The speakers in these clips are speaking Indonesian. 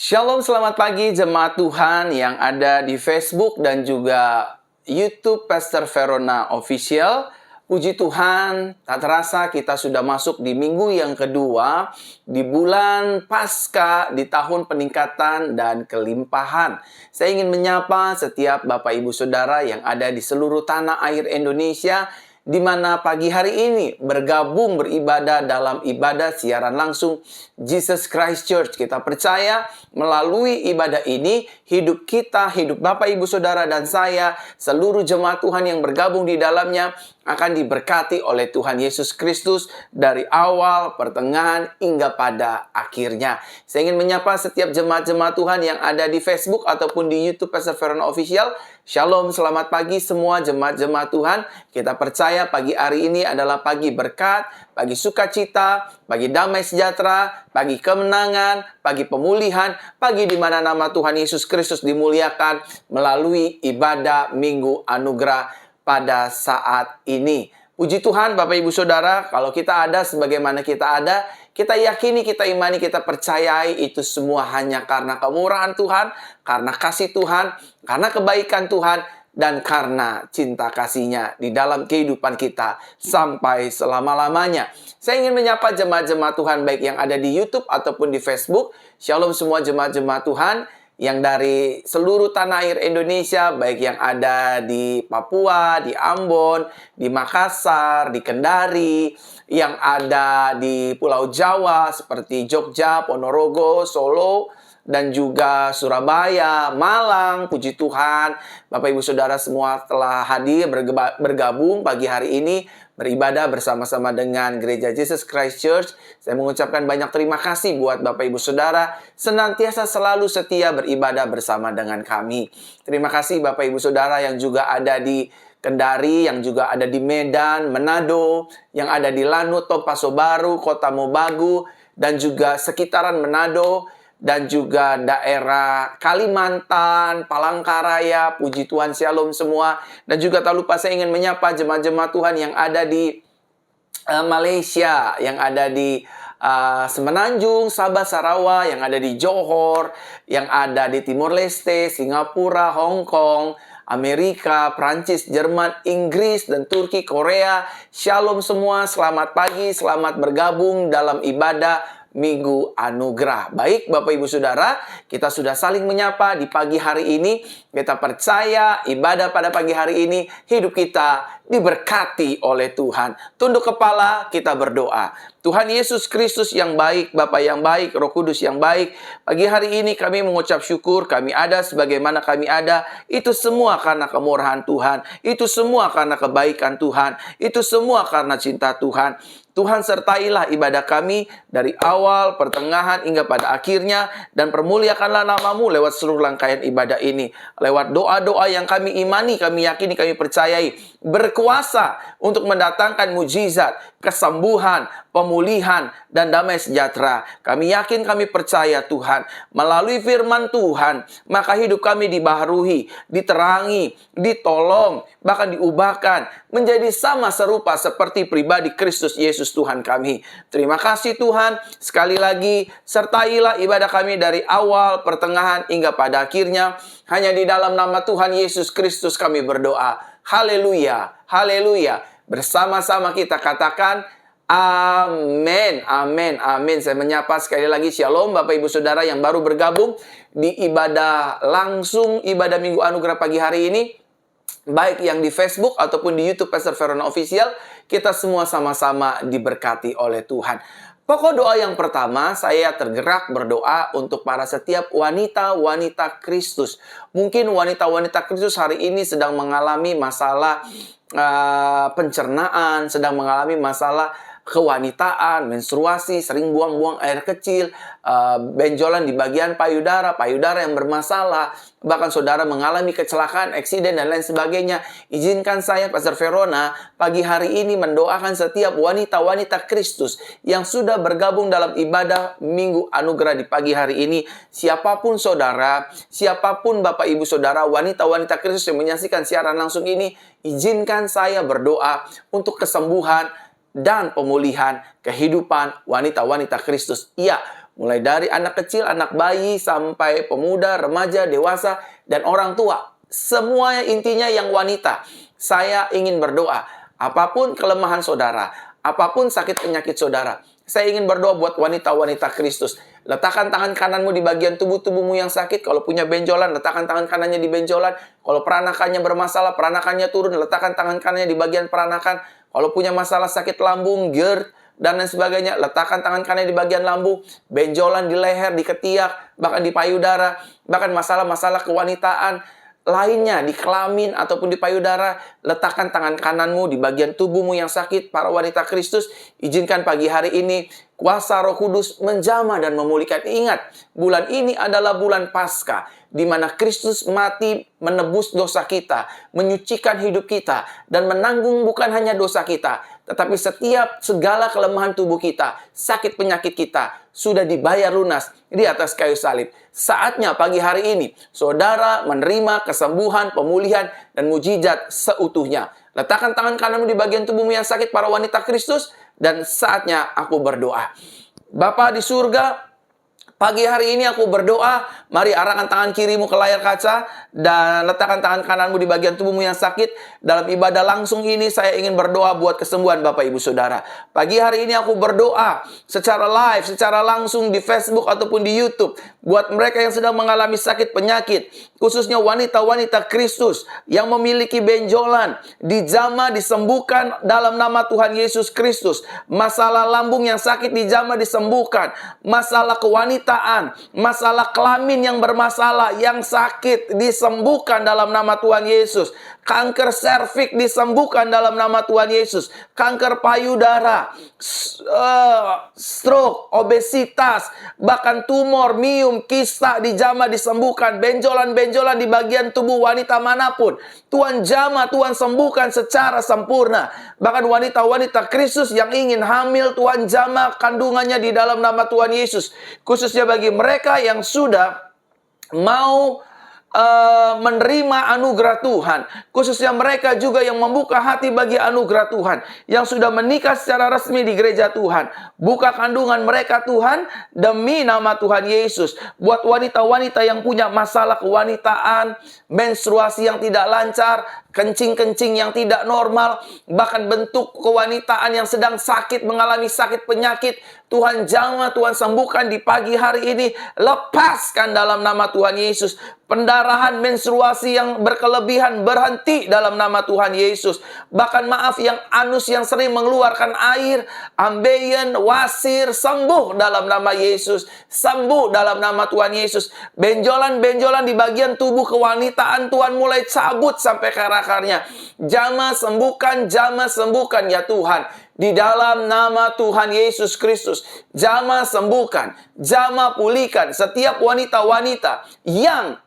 Shalom, selamat pagi jemaat Tuhan yang ada di Facebook dan juga YouTube Pastor Verona Official. Puji Tuhan, tak terasa kita sudah masuk di minggu yang kedua di bulan Paskah di tahun peningkatan dan kelimpahan. Saya ingin menyapa setiap Bapak Ibu Saudara yang ada di seluruh tanah air Indonesia, di mana pagi hari ini bergabung beribadah dalam ibadah siaran langsung Jesus Christ Church. Kita percaya melalui ibadah ini, hidup kita, hidup Bapak Ibu Saudara dan saya, seluruh jemaat Tuhan yang bergabung di dalamnya akan diberkati oleh Tuhan Yesus Kristus dari awal, pertengahan, hingga pada akhirnya. Saya ingin menyapa setiap jemaat-jemaat Tuhan yang ada di Facebook ataupun di YouTube Pastor Verona Official. Shalom, selamat pagi semua jemaat-jemaat Tuhan. Kita percaya pagi hari ini adalah pagi berkat, pagi sukacita, pagi damai sejahtera, pagi kemenangan, pagi pemulihan, pagi di mana nama Tuhan Yesus Kristus dimuliakan melalui ibadah Minggu Anugerah pada saat ini. Puji Tuhan Bapak Ibu Saudara, kalau kita ada sebagaimana kita ada, kita yakini, kita imani, kita percayai itu semua hanya karena kemurahan Tuhan, karena kasih Tuhan, karena kebaikan Tuhan, dan karena cinta kasih-Nya di dalam kehidupan kita sampai selama-lamanya. Saya ingin menyapa jemaat-jemaat Tuhan baik yang ada di YouTube ataupun di Facebook. Shalom semua jemaat-jemaat Tuhan yang dari seluruh tanah air Indonesia, baik yang ada di Papua, di Ambon, di Makassar, di Kendari, yang ada di Pulau Jawa seperti Jogja, Ponorogo, Solo, dan juga Surabaya, Malang. Puji Tuhan, Bapak Ibu Saudara semua telah hadir bergabung pagi hari ini beribadah bersama-sama dengan Gereja Jesus Christ Church. Saya mengucapkan banyak terima kasih buat Bapak Ibu Saudara senantiasa selalu setia beribadah bersama dengan kami. Terima kasih Bapak Ibu Saudara yang juga ada di Kendari, yang juga ada di Medan, Manado, yang ada di Lanut, Paso Baru, Kota Mobagu, dan juga sekitaran Manado, dan juga daerah Kalimantan, Palangkaraya. Puji Tuhan, shalom semua. Dan juga tak lupa saya ingin menyapa jemaat-jemaat Tuhan yang ada di Malaysia, yang ada di Semenanjung, Sabah, Sarawak, yang ada di Johor, yang ada di Timor Leste, Singapura, Hong Kong, Amerika, Prancis, Jerman, Inggris, dan Turki, Korea. Shalom semua, selamat pagi, selamat bergabung dalam ibadah Minggu Anugerah. Baik Bapak Ibu Saudara, kita sudah saling menyapa di pagi hari ini. Kita percaya ibadah pada pagi hari ini, hidup kita diberkati oleh Tuhan. Tunduk kepala, kita berdoa. Tuhan Yesus Kristus yang baik, Bapa yang baik, Roh Kudus yang baik, pagi hari ini kami mengucap syukur, kami ada sebagaimana kami ada. Itu semua karena kemurahan Tuhan, itu semua karena kebaikan Tuhan, itu semua karena cinta Tuhan. Tuhan sertailah ibadah kami dari awal, pertengahan, hingga pada akhirnya. Dan permuliakanlah nama-Mu lewat seluruh rangkaian ibadah ini. Lewat doa-doa yang kami imani, kami yakini, kami percayai. Berkuasa untuk mendatangkan mujizat, kesembuhan, pemulihan, dan damai sejahtera. Kami yakin, kami percaya Tuhan. Melalui firman Tuhan, maka hidup kami dibaharui, diterangi, ditolong, bahkan diubahkan menjadi sama serupa seperti pribadi Kristus Yesus Tuhan kami. Terima kasih Tuhan. Sekali lagi, sertailah ibadah kami dari awal, pertengahan, hingga pada akhirnya. Hanya di dalam nama Tuhan Yesus Kristus kami berdoa. Haleluya, haleluya. Bersama-sama kita katakan, amin, amin, amin. Saya menyapa sekali lagi shalom Bapak Ibu Saudara yang baru bergabung di ibadah langsung, ibadah Minggu Anugerah pagi hari ini. Baik yang di Facebook ataupun di YouTube Pastor Verona Official, kita semua sama-sama diberkati oleh Tuhan. Pokok doa yang pertama, saya tergerak berdoa untuk para setiap wanita-wanita Kristus. Mungkin wanita-wanita Kristus hari ini sedang mengalami masalah pencernaan, sedang mengalami masalah kewanitaan, menstruasi, sering buang-buang air kecil, benjolan di bagian payudara yang bermasalah, bahkan saudara mengalami kecelakaan, eksiden, dan lain sebagainya. Izinkan saya, Pastor Verona, pagi hari ini mendoakan setiap wanita-wanita Kristus yang sudah bergabung dalam ibadah Minggu Anugerah di pagi hari ini. Siapapun saudara, siapapun Bapak Ibu Saudara, wanita-wanita Kristus yang menyaksikan siaran langsung ini, izinkan saya berdoa untuk kesembuhan dan pemulihan kehidupan wanita-wanita Kristus. Iya, Mulai dari anak kecil, anak bayi, sampai pemuda, remaja, dewasa, dan orang tua. Semuanya intinya yang wanita. Saya ingin berdoa. Apapun kelemahan saudara, apapun sakit penyakit saudara, saya ingin berdoa buat wanita-wanita Kristus. Letakkan tangan kananmu di bagian tubuhmu yang sakit. Kalau punya benjolan, letakkan tangan kanannya di benjolan. Kalau peranakannya bermasalah, peranakannya turun, letakkan tangan kanannya di bagian peranakan. Kalau punya masalah sakit lambung, GERD, dan lain sebagainya, letakkan tangan kanannya di bagian lambung. Benjolan di leher, di ketiak, bahkan di payudara. Bahkan masalah-masalah kewanitaan lainnya, di kelamin ataupun di payudara, letakkan tangan kananmu di bagian tubuhmu yang sakit. Para wanita Kristus, izinkan pagi hari ini kuasa Roh Kudus menjamah dan memulihkan. Ingat, bulan ini adalah bulan Paskah, di mana Kristus mati menebus dosa kita, menyucikan hidup kita, dan menanggung bukan hanya dosa kita, tetapi setiap segala kelemahan tubuh kita, sakit penyakit kita, sudah dibayar lunas di atas kayu salib. Saatnya pagi hari ini, saudara menerima kesembuhan, pemulihan, dan mujizat seutuhnya. Letakkan tangan kananmu di bagian tubuhmu yang sakit, para wanita Kristus, dan saatnya aku berdoa. Bapa di surga, pagi hari ini aku berdoa, mari arahkan tangan kirimu ke layar kaca dan letakkan tangan kananmu di bagian tubuhmu yang sakit. Dalam ibadah langsung ini saya ingin berdoa buat kesembuhan Bapak Ibu Saudara. Pagi hari ini aku berdoa secara live, secara langsung di Facebook ataupun di YouTube buat mereka yang sedang mengalami sakit penyakit, khususnya wanita-wanita Kristus yang memiliki benjolan, dijamah disembuhkan dalam nama Tuhan Yesus Kristus. Masalah lambung yang sakit dijamah disembuhkan, masalah kewanitaan, masalah kelamin yang bermasalah, yang sakit disembuhkan dalam nama Tuhan Yesus. Kanker serviks disembuhkan dalam nama Tuhan Yesus. Kanker payudara, stroke, obesitas, bahkan tumor, miom, kista dijamah disembuhkan. Benjolan-benjolan di bagian tubuh wanita manapun, Tuhan jamah, Tuhan sembuhkan secara sempurna. Bahkan wanita-wanita Kristus yang ingin hamil, Tuhan jamah kandungannya di dalam nama Tuhan Yesus. Khususnya bagi mereka yang sudah mau menerima anugerah Tuhan, khususnya mereka juga yang membuka hati bagi anugerah Tuhan, yang sudah menikah secara resmi di gereja Tuhan. Buka kandungan mereka Tuhan, demi nama Tuhan Yesus. Buat wanita-wanita yang punya masalah kewanitaan, menstruasi yang tidak lancar, kencing-kencing yang tidak normal, bahkan bentuk kewanitaan yang sedang sakit, mengalami sakit penyakit, Tuhan jamah, Tuhan sembuhkan di pagi hari ini. Lepaskan dalam nama Tuhan Yesus. Pendarahan menstruasi yang berkelebihan berhenti dalam nama Tuhan Yesus. Bahkan maaf, yang anus yang sering mengeluarkan air, ambeien, wasir, sembuh dalam nama Yesus. Sembuh dalam nama Tuhan Yesus. Benjolan-benjolan di bagian tubuh kewanitaan, Tuhan mulai cabut sampai ke akarnya. Jamah sembuhkan ya Tuhan. Di dalam nama Tuhan Yesus Kristus, jamah sembuhkan, jamah pulihkan setiap wanita-wanita yang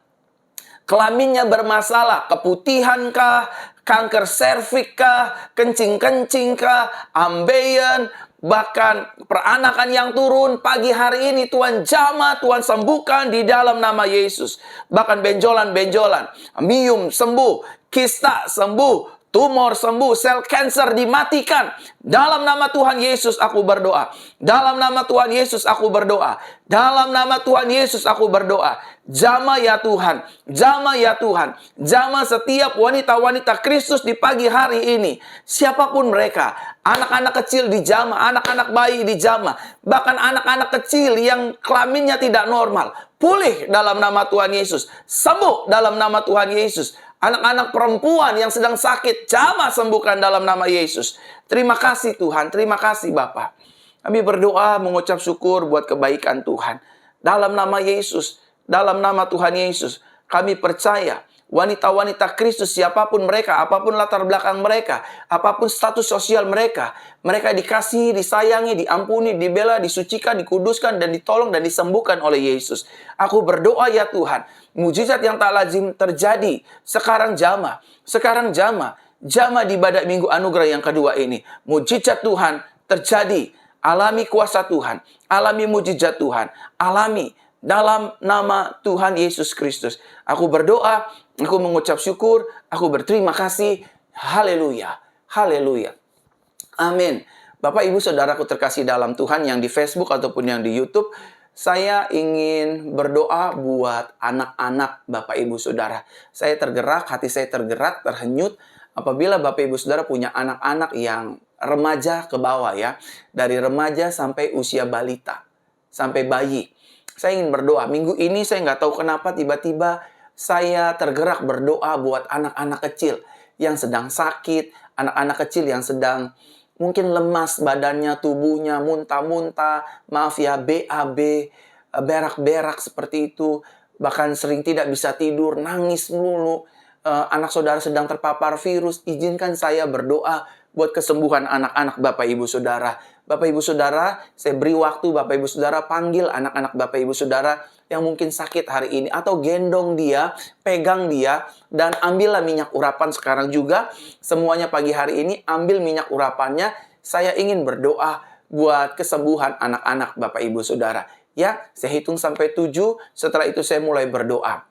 kelaminnya bermasalah, keputihankah, kanker serviks, kencing-kencingkah, ambeien, bahkan peranakan yang turun. Pagi hari ini Tuhan jamah, Tuhan sembuhkan di dalam nama Yesus. Bahkan benjolan-benjolan, miom sembuh, kista sembuh, tumor sembuh, sel kanker dimatikan. Dalam nama Tuhan Yesus aku berdoa. Dalam nama Tuhan Yesus aku berdoa. Dalam nama Tuhan Yesus aku berdoa. Jamah ya Tuhan. Jamah ya Tuhan. Jamah setiap wanita-wanita Kristus di pagi hari ini. Siapapun mereka. Anak-anak kecil dijamah. Anak-anak bayi dijamah. Bahkan anak-anak kecil yang kelaminnya tidak normal. Pulih dalam nama Tuhan Yesus. Sembuh dalam nama Tuhan Yesus. Anak-anak perempuan yang sedang sakit, jamah sembuhkan dalam nama Yesus. Terima kasih Tuhan, terima kasih Bapa. Kami berdoa mengucap syukur buat kebaikan Tuhan. Dalam nama Yesus, dalam nama Tuhan Yesus, kami percaya wanita-wanita Kristus, siapapun mereka, apapun latar belakang mereka, apapun status sosial mereka, mereka dikasihi, disayangi, diampuni, dibela, disucikan, dikuduskan, dan ditolong dan disembuhkan oleh Yesus. Aku berdoa ya Tuhan, mujizat yang tak lazim terjadi. Sekarang jamah, jamah di ibadat minggu anugerah yang kedua ini. Mujizat Tuhan terjadi. Alami kuasa Tuhan, alami mujizat Tuhan, alami dalam nama Tuhan Yesus Kristus. Aku berdoa, aku mengucap syukur, aku berterima kasih. Haleluya, haleluya. Amin. Bapak, Ibu, Saudaraku terkasih dalam Tuhan yang di Facebook ataupun yang di YouTube, Saya ingin berdoa buat anak-anak Bapak Ibu Saudara. Saya tergerak, hati saya tergerak, terhanyut apabila Bapak Ibu Saudara punya anak-anak yang remaja ke bawah ya. Dari remaja sampai usia balita, sampai bayi. Saya ingin berdoa. Minggu ini saya nggak tahu kenapa tiba-tiba saya tergerak berdoa buat anak-anak kecil yang sedang sakit, anak-anak kecil yang sedang mungkin lemas badannya, tubuhnya, muntah-muntah, maaf ya, BAB, berak-berak seperti itu, bahkan sering tidak bisa tidur, nangis melulu. Anak saudara sedang terpapar virus, izinkan saya berdoa buat kesembuhan anak-anak Bapak Ibu Saudara. Bapak Ibu Saudara, saya beri waktu Bapak Ibu Saudara panggil anak-anak Bapak Ibu Saudara yang mungkin sakit hari ini, atau gendong dia, pegang dia, dan ambillah minyak urapan sekarang juga. Semuanya pagi hari ini ambil minyak urapannya. Saya ingin berdoa buat kesembuhan anak-anak Bapak Ibu Saudara. Ya, saya hitung sampai 7, setelah itu saya mulai berdoa.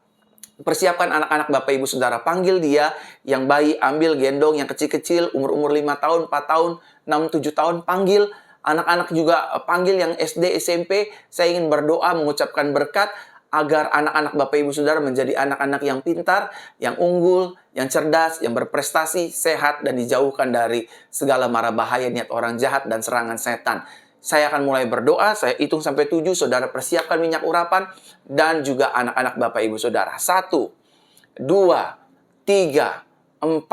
Persiapkan anak-anak Bapak Ibu Saudara, panggil dia, yang bayi ambil gendong, yang kecil-kecil, umur-umur 5 tahun, 4 tahun, 6, 7 tahun, panggil. Anak-anak juga panggil yang SD, SMP. Saya ingin berdoa, mengucapkan berkat, agar anak-anak Bapak Ibu Saudara menjadi anak-anak yang pintar, yang unggul, yang cerdas, yang berprestasi, sehat, dan dijauhkan dari segala mara bahaya, niat orang jahat, dan serangan setan. Saya akan mulai berdoa, saya hitung sampai 7, saudara persiapkan minyak urapan, dan juga anak-anak Bapak Ibu Saudara. 1, 2, 3, 4,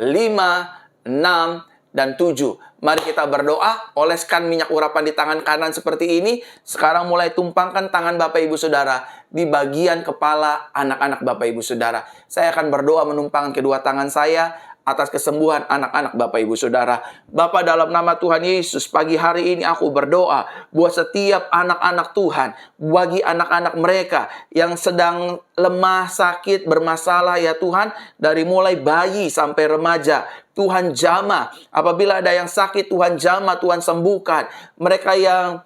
5, 6, dan 7. Mari kita berdoa, oleskan minyak urapan di tangan kanan seperti ini. Sekarang mulai tumpangkan tangan Bapak Ibu Saudara di bagian kepala anak-anak Bapak Ibu Saudara. Saya akan berdoa menumpangkan kedua tangan saya atas kesembuhan anak-anak Bapak Ibu Saudara. Bapa, dalam nama Tuhan Yesus, pagi hari ini aku berdoa buat setiap anak-anak Tuhan, bagi anak-anak mereka yang sedang lemah, sakit, bermasalah ya Tuhan, dari mulai bayi sampai remaja. Tuhan jamah, apabila ada yang sakit Tuhan jamah, Tuhan sembuhkan. Mereka yang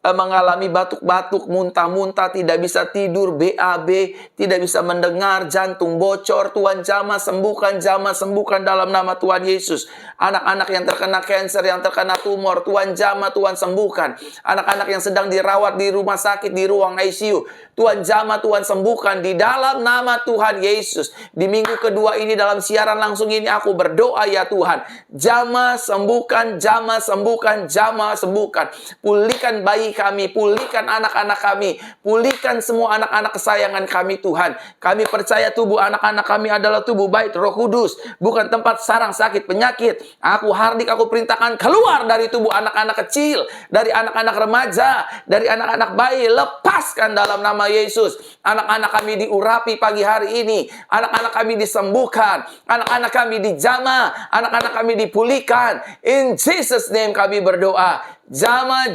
mengalami batuk-batuk, muntah-muntah, tidak bisa tidur, BAB, tidak bisa mendengar, jantung bocor, Tuhan jamah sembuhkan dalam nama Tuhan Yesus. Anak-anak yang terkena kanker, yang terkena tumor, Tuhan jamah, Tuhan sembuhkan. Anak-anak yang sedang dirawat di rumah sakit, di ruang ICU, Tuhan jamah, Tuhan sembuhkan di dalam nama Tuhan Yesus. Di minggu kedua ini dalam siaran langsung ini aku berdoa ya Tuhan, jamah sembuhkan, jamah sembuhkan, jamah sembuhkan. Pulihkan bayi kami, pulihkan anak-anak kami, pulihkan semua anak-anak kesayangan kami Tuhan. Kami percaya tubuh anak-anak kami adalah tubuh baik Roh Kudus, bukan tempat sarang sakit penyakit. Aku hardik, aku perintahkan keluar dari tubuh anak-anak kecil, dari anak-anak remaja, dari anak-anak bayi, lepaskan dalam nama Yesus. Anak-anak kami diurapi pagi hari ini, anak-anak kami disembuhkan, anak-anak kami dijamah, anak-anak kami dipulihkan. In Jesus name kami berdoa. Jamah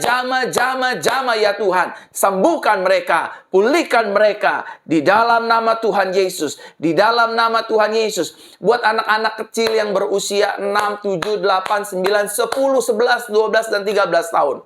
ya Tuhan. Sembuhkan mereka, pulihkan mereka di dalam nama Tuhan Yesus. Di dalam nama Tuhan Yesus. Buat anak-anak kecil yang berusia 6, 7, 8, 9, 10, 11, 12, dan 13 tahun.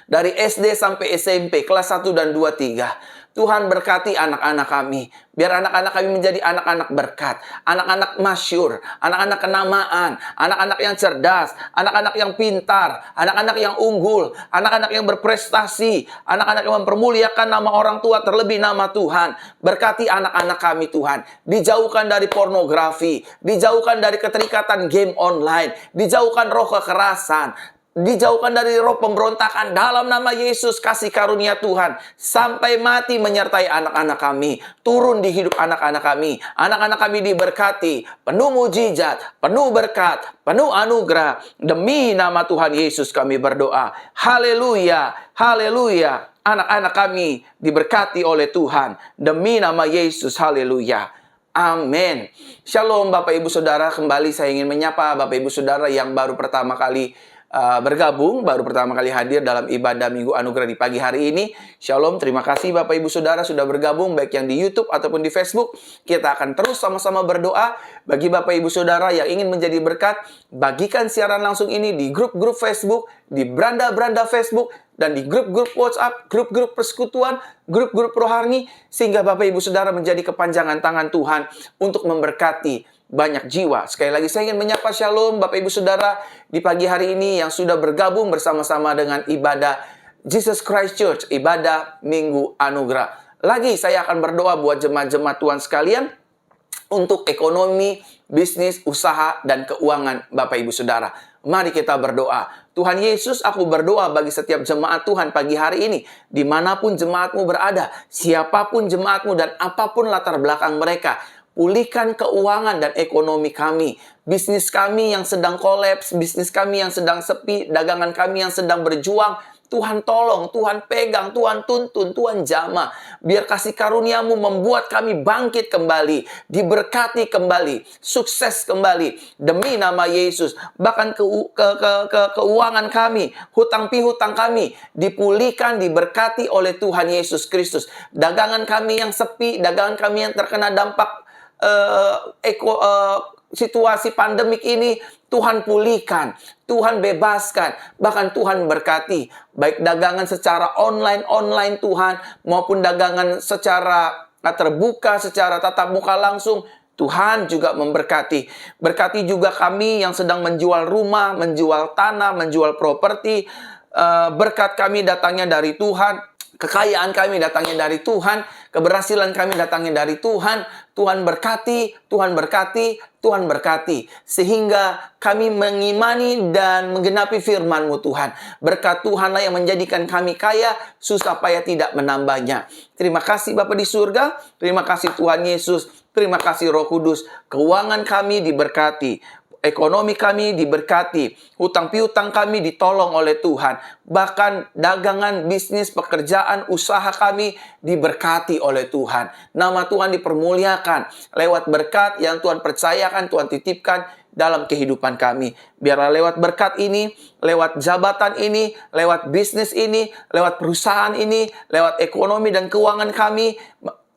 Dari SD sampai SMP, kelas 1 dan 2, 3. Tuhan berkati anak-anak kami. Biar anak-anak kami menjadi anak-anak berkat. Anak-anak masyur. Anak-anak kenamaan. Anak-anak yang cerdas. Anak-anak yang pintar. Anak-anak yang unggul. Anak-anak yang berprestasi. Anak-anak yang mempermuliakan nama orang tua terlebih nama Tuhan. Berkati anak-anak kami Tuhan. Dijauhkan dari pornografi. Dijauhkan dari keterikatan game online. Dijauhkan roh kekerasan. Dijauhkan dari roh pemberontakan dalam nama Yesus. Kasih karunia Tuhan sampai mati menyertai anak-anak kami, turun di hidup anak-anak kami. Anak-anak kami diberkati, penuh mujizat, penuh berkat, penuh anugerah. Demi nama Tuhan Yesus kami berdoa. Haleluya, haleluya. Anak-anak kami diberkati oleh Tuhan demi nama Yesus. Haleluya. Amin. Shalom Bapak Ibu Saudara. Kembali saya ingin menyapa Bapak Ibu Saudara yang baru pertama kali bergabung, baru pertama kali hadir dalam ibadah Minggu Anugerah di pagi hari ini. Shalom, terima kasih Bapak Ibu Saudara sudah bergabung, baik yang di YouTube ataupun di Facebook. Kita akan terus sama-sama berdoa. Bagi Bapak Ibu Saudara yang ingin menjadi berkat, bagikan siaran langsung ini di grup-grup Facebook, di beranda-beranda Facebook, dan di grup-grup WhatsApp, grup-grup persekutuan, grup-grup rohani, sehingga Bapak Ibu Saudara menjadi kepanjangan tangan Tuhan untuk memberkati banyak jiwa. Sekali lagi saya ingin menyapa shalom Bapak Ibu Saudara di pagi hari ini yang sudah bergabung bersama-sama dengan ibadah Jesus Christ Church, ibadah Minggu Anugerah. Lagi saya akan berdoa buat jemaat-jemaat Tuhan sekalian untuk ekonomi, bisnis, usaha, dan keuangan Bapak Ibu Saudara. Mari kita berdoa. Tuhan Yesus, aku berdoa bagi setiap jemaat Tuhan pagi hari ini. Dimanapun jemaatmu berada, siapapun jemaatmu dan apapun latar belakang mereka. Pulihkan keuangan dan ekonomi kami. Bisnis kami yang sedang kolaps, bisnis kami yang sedang sepi, dagangan kami yang sedang berjuang. Tuhan tolong, Tuhan pegang, Tuhan tuntun, Tuhan jamah. Biar kasih karuniamu membuat kami bangkit kembali, diberkati kembali, sukses kembali. Demi nama Yesus, bahkan keuangan kami, hutang pihutang kami, dipulihkan, diberkati oleh Tuhan Yesus Kristus. Dagangan kami yang sepi, dagangan kami yang terkena dampak situasi pandemik ini, Tuhan pulihkan, Tuhan bebaskan, bahkan Tuhan berkati. Baik dagangan secara online Tuhan, maupun dagangan secara terbuka, secara tatap muka langsung, Tuhan juga memberkati. Berkati juga kami yang sedang menjual rumah, menjual tanah, menjual properti. Berkat kami datangnya dari Tuhan. Kekayaan kami datangnya dari Tuhan, keberhasilan kami datangnya dari Tuhan. Tuhan berkati, Tuhan berkati, Tuhan berkati. Sehingga kami mengimani dan menggenapi firman-Mu Tuhan. Berkat Tuhanlah yang menjadikan kami kaya, susah payah tidak menambahnya. Terima kasih Bapa di surga, terima kasih Tuhan Yesus, terima kasih Roh Kudus. Keuangan kami diberkati. Ekonomi kami diberkati, hutang piutang kami ditolong oleh Tuhan. Bahkan dagangan, bisnis, pekerjaan, usaha kami diberkati oleh Tuhan. Nama Tuhan dipermuliakan lewat berkat yang Tuhan percayakan, Tuhan titipkan dalam kehidupan kami. Biarlah lewat berkat ini, lewat jabatan ini, lewat bisnis ini, lewat perusahaan ini, lewat ekonomi dan keuangan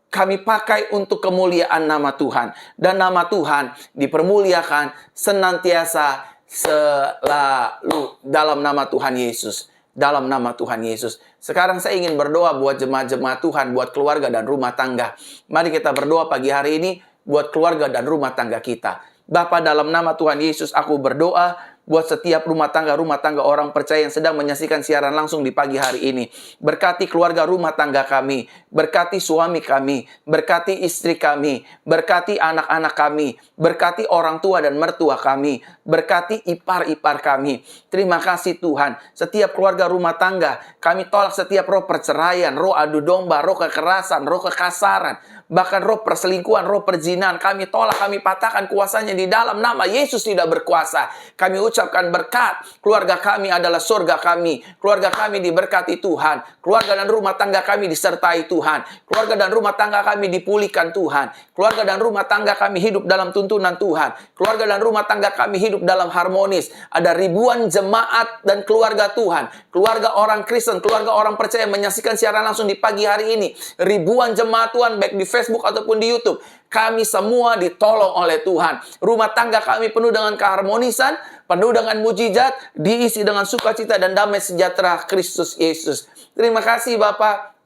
kami pakai untuk kemuliaan nama Tuhan. Dan nama Tuhan dipermuliakan senantiasa selalu dalam nama Tuhan Yesus. Dalam nama Tuhan Yesus. Sekarang saya ingin berdoa buat jemaat-jemaat Tuhan, buat keluarga dan rumah tangga. Mari kita berdoa pagi hari ini buat keluarga dan rumah tangga kita. Bapa, dalam nama Tuhan Yesus, aku berdoa buat setiap rumah tangga orang percaya yang sedang menyaksikan siaran langsung di pagi hari ini. Berkati keluarga rumah tangga kami, berkati suami kami, berkati istri kami, berkati anak-anak kami, berkati orang tua dan mertua kami, berkati ipar-ipar kami. Terima kasih Tuhan. Setiap keluarga rumah tangga, kami tolak setiap roh perceraian, roh adu domba, roh kekerasan, roh kekasaran, bahkan roh perselingkuhan, roh perzinahan. Kami tolak, kami patahkan kuasanya di dalam nama Yesus. Tidak berkuasa. Kami ucapkan berkat. Keluarga kami adalah surga kami. Keluarga kami diberkati Tuhan. Keluarga dan rumah tangga kami disertai Tuhan. Keluarga dan rumah tangga kami dipulihkan Tuhan. Keluarga dan rumah tangga kami hidup dalam tuntunan Tuhan. Keluarga dan rumah tangga kami hidup dalam harmonis. Ada ribuan jemaat dan keluarga Tuhan. Keluarga orang Kristen, keluarga orang percaya menyaksikan siaran langsung di pagi hari ini. Ribuan jemaat Tuhan baik di Facebook ataupun di YouTube. Kami semua ditolong oleh Tuhan. Rumah tangga kami penuh dengan keharmonisan, penuh dengan mujizat, diisi dengan sukacita dan damai sejahtera Kristus Yesus. Terima kasih Bapak.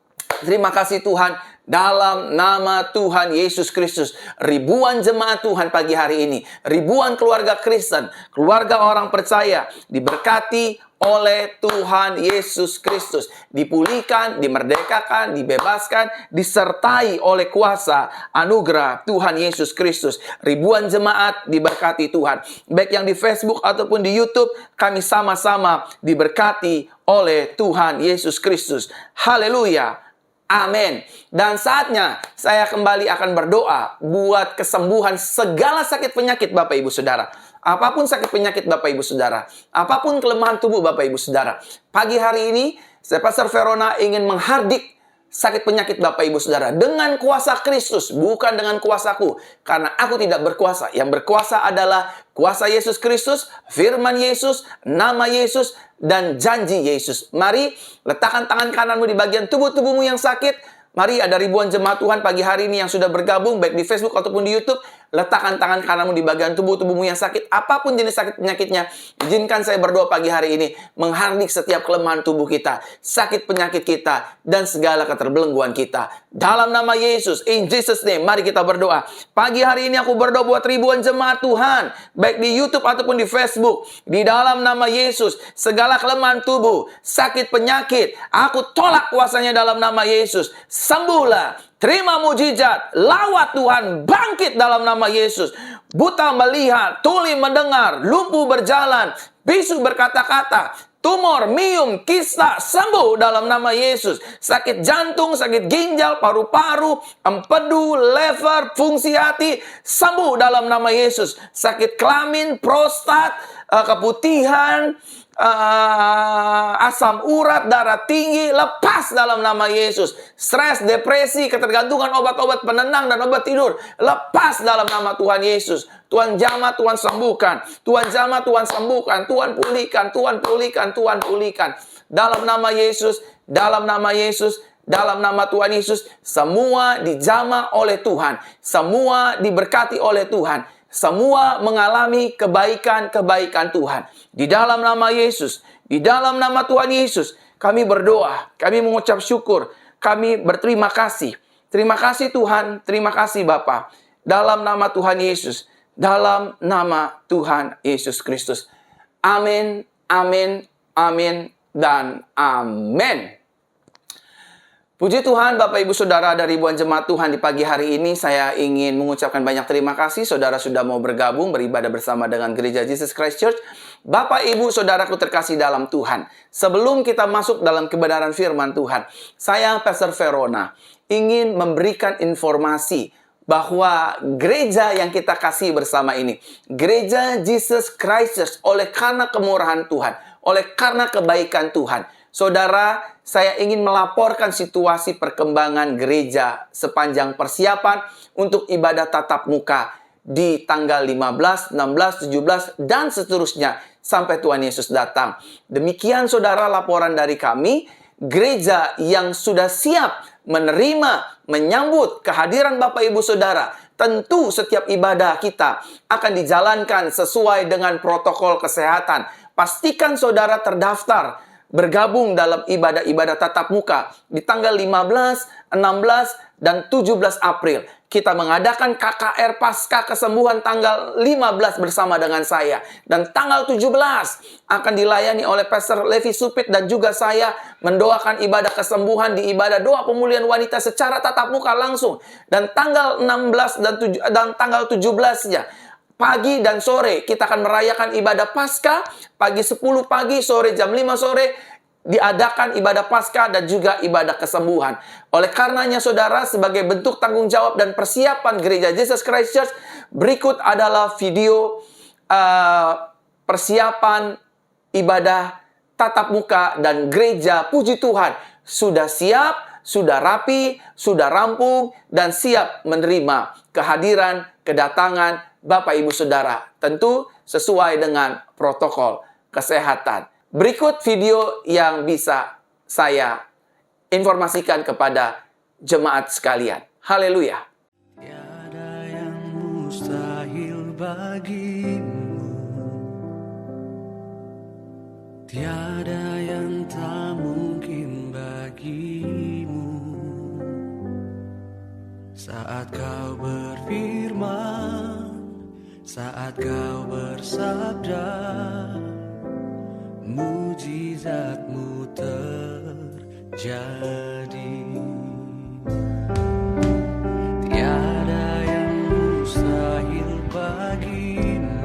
Terima kasih Tuhan. Dalam nama Tuhan Yesus Kristus, ribuan jemaat Tuhan pagi hari ini, ribuan keluarga Kristen, keluarga orang percaya, diberkati oleh Tuhan Yesus Kristus, dipulihkan, dimerdekakan, dibebaskan, disertai oleh kuasa anugerah Tuhan Yesus Kristus. Ribuan jemaat diberkati Tuhan. Baik yang di Facebook ataupun di YouTube, kami sama-sama diberkati oleh Tuhan Yesus Kristus. Haleluya. Amin. Dan saatnya saya kembali akan berdoa buat kesembuhan segala sakit penyakit Bapak Ibu Saudara. Apapun sakit penyakit Bapak Ibu Saudara, apapun kelemahan tubuh Bapak Ibu Saudara. Pagi hari ini, saya Pastor Verona ingin menghardik sakit penyakit Bapak Ibu Saudara dengan kuasa Kristus, bukan dengan kuasaku. Karena aku tidak berkuasa. Yang berkuasa adalah kuasa Yesus Kristus, firman Yesus, nama Yesus, dan janji Yesus. Mari letakkan tangan kananmu di bagian tubuh-tubuhmu yang sakit. Mari, ada ribuan jemaat Tuhan pagi hari ini yang sudah bergabung, baik di Facebook ataupun di YouTube. Letakkan tangan kananmu di bagian tubuhmu yang sakit. Apapun jenis sakit penyakitnya, izinkan saya berdoa pagi hari ini menghardik setiap kelemahan tubuh kita, sakit penyakit kita, dan segala keterbelengguan kita. Dalam nama Yesus, in Jesus name, mari kita berdoa. Pagi hari ini aku berdoa buat ribuan jemaat Tuhan, baik di YouTube ataupun di Facebook. Di dalam nama Yesus, segala kelemahan tubuh, sakit penyakit, aku tolak kuasanya dalam nama Yesus. Sembuhlah, terima mujizat, lawat Tuhan, bangkit dalam nama Yesus. Buta melihat, tuli mendengar, lumpuh berjalan, bisu berkata-kata, tumor, miom, kista, sembuh dalam nama Yesus. Sakit jantung, sakit ginjal, paru-paru, empedu, lever, fungsi hati, sembuh dalam nama Yesus. Sakit kelamin, prostat, keputihan, asam urat, darah tinggi, lepas dalam nama Yesus. Stres, depresi, ketergantungan obat-obat penenang dan obat tidur, lepas dalam nama Tuhan Yesus. Tuhan jamah, Tuhan sembuhkan. Tuhan jamah, Tuhan sembuhkan. Tuhan pulihkan, Tuhan pulihkan, Tuhan pulihkan. Dalam nama Yesus, dalam nama Yesus, dalam nama Tuhan Yesus, semua dijamah oleh Tuhan. Semua diberkati oleh Tuhan. Semua mengalami kebaikan-kebaikan Tuhan. Di dalam nama Yesus, di dalam nama Tuhan Yesus, kami berdoa, kami mengucap syukur, kami berterima kasih. Terima kasih Tuhan, terima kasih Bapa. Dalam nama Tuhan Yesus, dalam nama Tuhan Yesus Kristus. Amin, amin, amin, dan amin. Puji Tuhan, Bapak Ibu Saudara dari ribuan jemaat Tuhan di pagi hari ini, saya ingin mengucapkan banyak terima kasih saudara sudah mau bergabung beribadah bersama dengan Gereja Jesus Christ Church. Bapak Ibu Saudaraku terkasih dalam Tuhan, sebelum kita masuk dalam kebenaran firman Tuhan, saya Pastor Verona ingin memberikan informasi bahwa gereja yang kita kasih bersama ini, Gereja Jesus Christ Church, oleh karena kemurahan Tuhan, oleh karena kebaikan Tuhan, saudara, saya ingin melaporkan situasi perkembangan gereja sepanjang persiapan untuk ibadah tatap muka di tanggal 15, 16, 17, dan seterusnya sampai Tuhan Yesus datang. Demikian saudara laporan dari kami, gereja yang sudah siap menerima, menyambut kehadiran Bapak Ibu Saudara. Tentu setiap ibadah kita akan dijalankan sesuai dengan protokol kesehatan. Pastikan saudara terdaftar bergabung dalam ibadah-ibadah tatap muka di tanggal 15, 16, dan 17 April. Kita mengadakan KKR Pasca Kesembuhan tanggal 15 bersama dengan saya. Dan tanggal 17 akan dilayani oleh Pastor Levi Supit dan juga saya mendoakan ibadah kesembuhan di ibadah doa pemulihan wanita secara tatap muka langsung. Dan tanggal 16 dan tanggal 17-nya, pagi dan sore kita akan merayakan ibadah Paskah. Pagi 10 pagi, sore jam 5 sore diadakan ibadah Paskah dan juga ibadah kesembuhan. Oleh karenanya saudara, sebagai bentuk tanggung jawab dan persiapan Gereja Jesus Christ Church, berikut adalah video persiapan ibadah tatap muka dan gereja. Puji Tuhan sudah siap, sudah rapi, sudah rampung, dan siap menerima kehadiran, kedatangan Bapak Ibu Saudara, tentu sesuai dengan protokol kesehatan. Berikut video yang bisa saya informasikan kepada jemaat sekalian. Haleluya. Tiada yang mustahil bagimu, tiada yang tak mungkin bagimu. Saat kau berfirman, saat kau bersabda, mujizatmu terjadi. Tiada yang mustahil bagimu,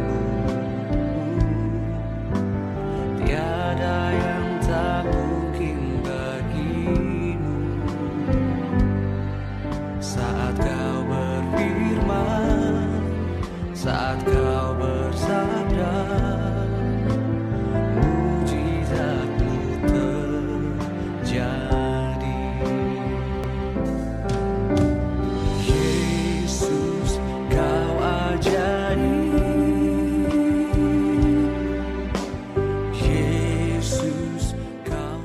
tiada yang tak mungkin bagimu. Saat kau berfirman, saat kau bersabda, mujizatmu terjadi. Yesus, kau ajaib. Yesus, kau.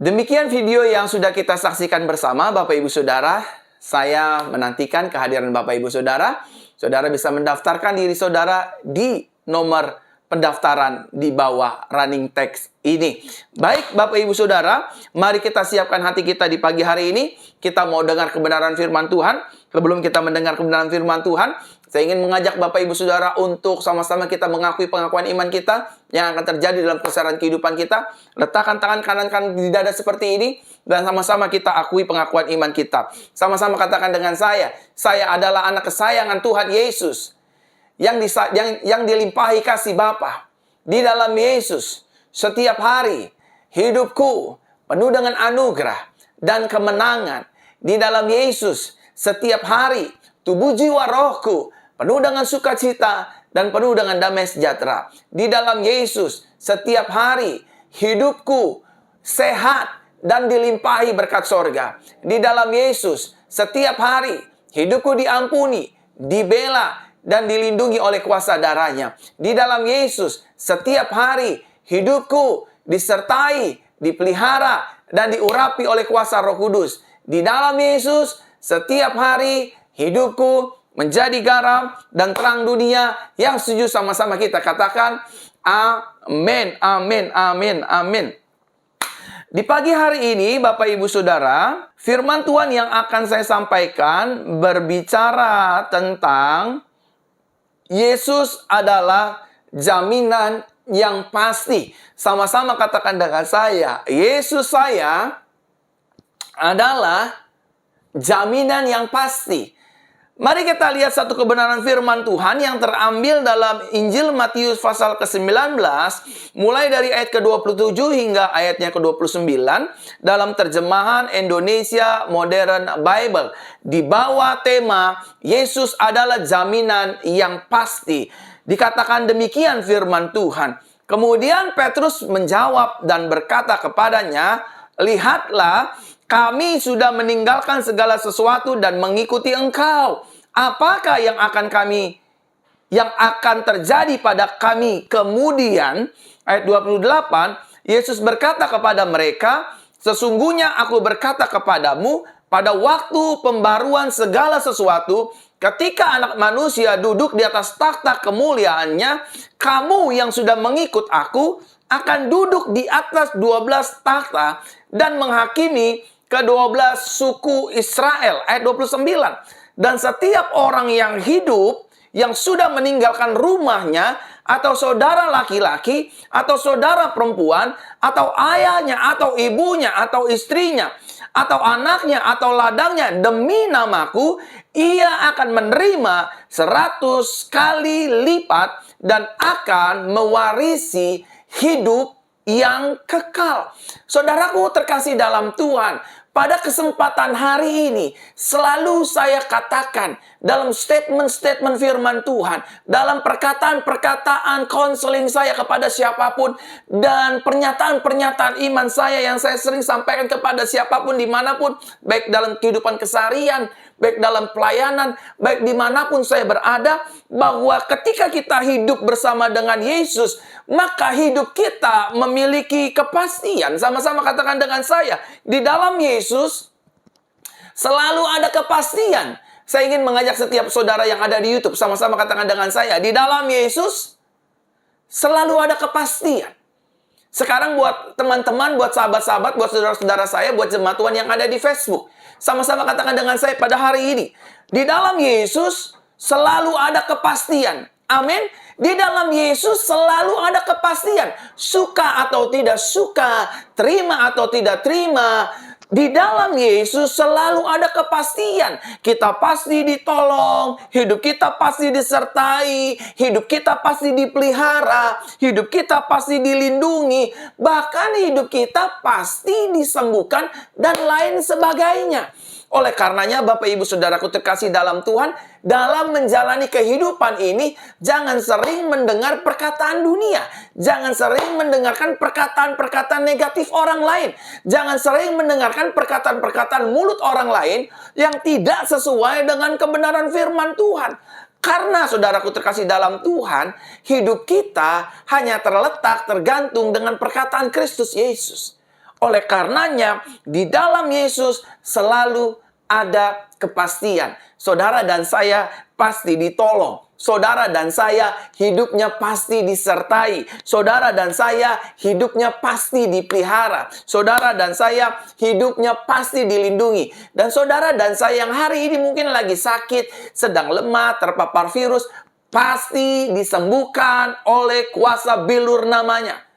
Demikian Demikian video yang sudah kita saksikan bersama Bapak Ibu Saudara. Saya menantikan kehadiran Bapak Ibu Saudara. Saudara bisa mendaftarkan diri saudara di nomor pendaftaran di bawah running text ini. Baik Bapak Ibu Saudara, mari kita siapkan hati kita di pagi hari ini. Kita mau dengar kebenaran firman Tuhan. Sebelum kita mendengar kebenaran firman Tuhan, saya ingin mengajak Bapak Ibu Saudara untuk sama-sama kita mengakui pengakuan iman kita yang akan terjadi dalam keseluruhan kehidupan kita. Letakkan tangan kanan di dada seperti ini dan sama-sama kita akui pengakuan iman kita. Sama-sama katakan dengan saya adalah anak kesayangan Tuhan Yesus yang dilimpahi kasih Bapa. Di dalam Yesus, setiap hari hidupku penuh dengan anugerah dan kemenangan. Di dalam Yesus, setiap hari tubuh jiwa rohku penuh dengan sukacita dan penuh dengan damai sejahtera. Di dalam Yesus, setiap hari hidupku sehat dan dilimpahi berkat sorga. Di dalam Yesus, setiap hari hidupku diampuni, dibela, dan dilindungi oleh kuasa darahnya. Di dalam Yesus, setiap hari hidupku disertai, dipelihara, dan diurapi oleh kuasa Roh Kudus. Di dalam Yesus, setiap hari hidupku menjadi garam dan terang dunia yang setuju. Sama-sama kita katakan amin, amin, amin, amin. Di pagi hari ini Bapak Ibu Saudara, firman Tuhan yang akan saya sampaikan berbicara tentang Yesus adalah jaminan yang pasti. Sama-sama katakan dengan saya, Yesus saya adalah jaminan yang pasti. Mari kita lihat satu kebenaran firman Tuhan yang terambil dalam Injil Matius pasal ke-19, mulai dari ayat ke-27 hingga ayatnya ke-29, dalam terjemahan Indonesia Modern Bible. Di bawah tema, Yesus adalah jaminan yang pasti. Dikatakan demikian firman Tuhan. Kemudian Petrus menjawab dan berkata kepadanya, "Lihatlah, kami sudah meninggalkan segala sesuatu dan mengikuti Engkau. Apakah yang akan terjadi pada kami?" Kemudian ayat 28, Yesus berkata kepada mereka, "Sesungguhnya aku berkata kepadamu, pada waktu pembaruan segala sesuatu, ketika Anak Manusia duduk di atas takhta kemuliaannya, kamu yang sudah mengikut aku akan duduk di atas 12 takhta dan menghakimi ke-12 suku Israel." Ayat 29. "Dan setiap orang yang hidup, yang sudah meninggalkan rumahnya, atau saudara laki-laki, atau saudara perempuan, atau ayahnya, atau ibunya, atau istrinya, atau anaknya, atau ladangnya, demi namaku, ia akan menerima 100 kali lipat dan akan mewarisi hidup yang kekal." Saudaraku terkasih dalam Tuhan, pada kesempatan hari ini, selalu saya katakan dalam statement-statement firman Tuhan, dalam perkataan-perkataan konseling saya kepada siapapun, dan pernyataan-pernyataan iman saya yang saya sering sampaikan kepada siapapun dimanapun, baik dalam kehidupan keseharian, baik dalam pelayanan, baik dimanapun saya berada, bahwa ketika kita hidup bersama dengan Yesus, maka hidup kita memiliki kepastian. Sama-sama katakan dengan saya, di dalam Yesus selalu ada kepastian. Saya ingin mengajak setiap saudara yang ada di YouTube, sama-sama katakan dengan saya, di dalam Yesus selalu ada kepastian. Sekarang buat teman-teman, buat sahabat-sahabat, buat saudara-saudara saya, buat jemaat Tuhan yang ada di Facebook, sama-sama katakan dengan saya pada hari ini, di dalam Yesus selalu ada kepastian. Amin. Di dalam Yesus selalu ada kepastian. Suka atau tidak suka, terima atau tidak terima, di dalam Yesus selalu ada kepastian. Kita pasti ditolong, hidup kita pasti disertai, hidup kita pasti dipelihara, hidup kita pasti dilindungi, bahkan hidup kita pasti disembuhkan dan lain sebagainya. Oleh karenanya Bapak Ibu Saudaraku terkasih dalam Tuhan, dalam menjalani kehidupan ini, jangan sering mendengar perkataan dunia. Jangan sering mendengarkan perkataan-perkataan negatif orang lain. Jangan sering mendengarkan perkataan-perkataan mulut orang lain yang tidak sesuai dengan kebenaran firman Tuhan. Karena saudaraku terkasih dalam Tuhan, hidup kita hanya tergantung dengan perkataan Kristus Yesus. Oleh karenanya, di dalam Yesus selalu ada kepastian. Saudara dan saya pasti ditolong. Saudara dan saya hidupnya pasti disertai. Saudara dan saya hidupnya pasti dipelihara. Saudara dan saya hidupnya pasti dilindungi. Dan saudara dan saya yang hari ini mungkin lagi sakit, sedang lemah, terpapar virus, pasti disembuhkan oleh kuasa bilur namanya.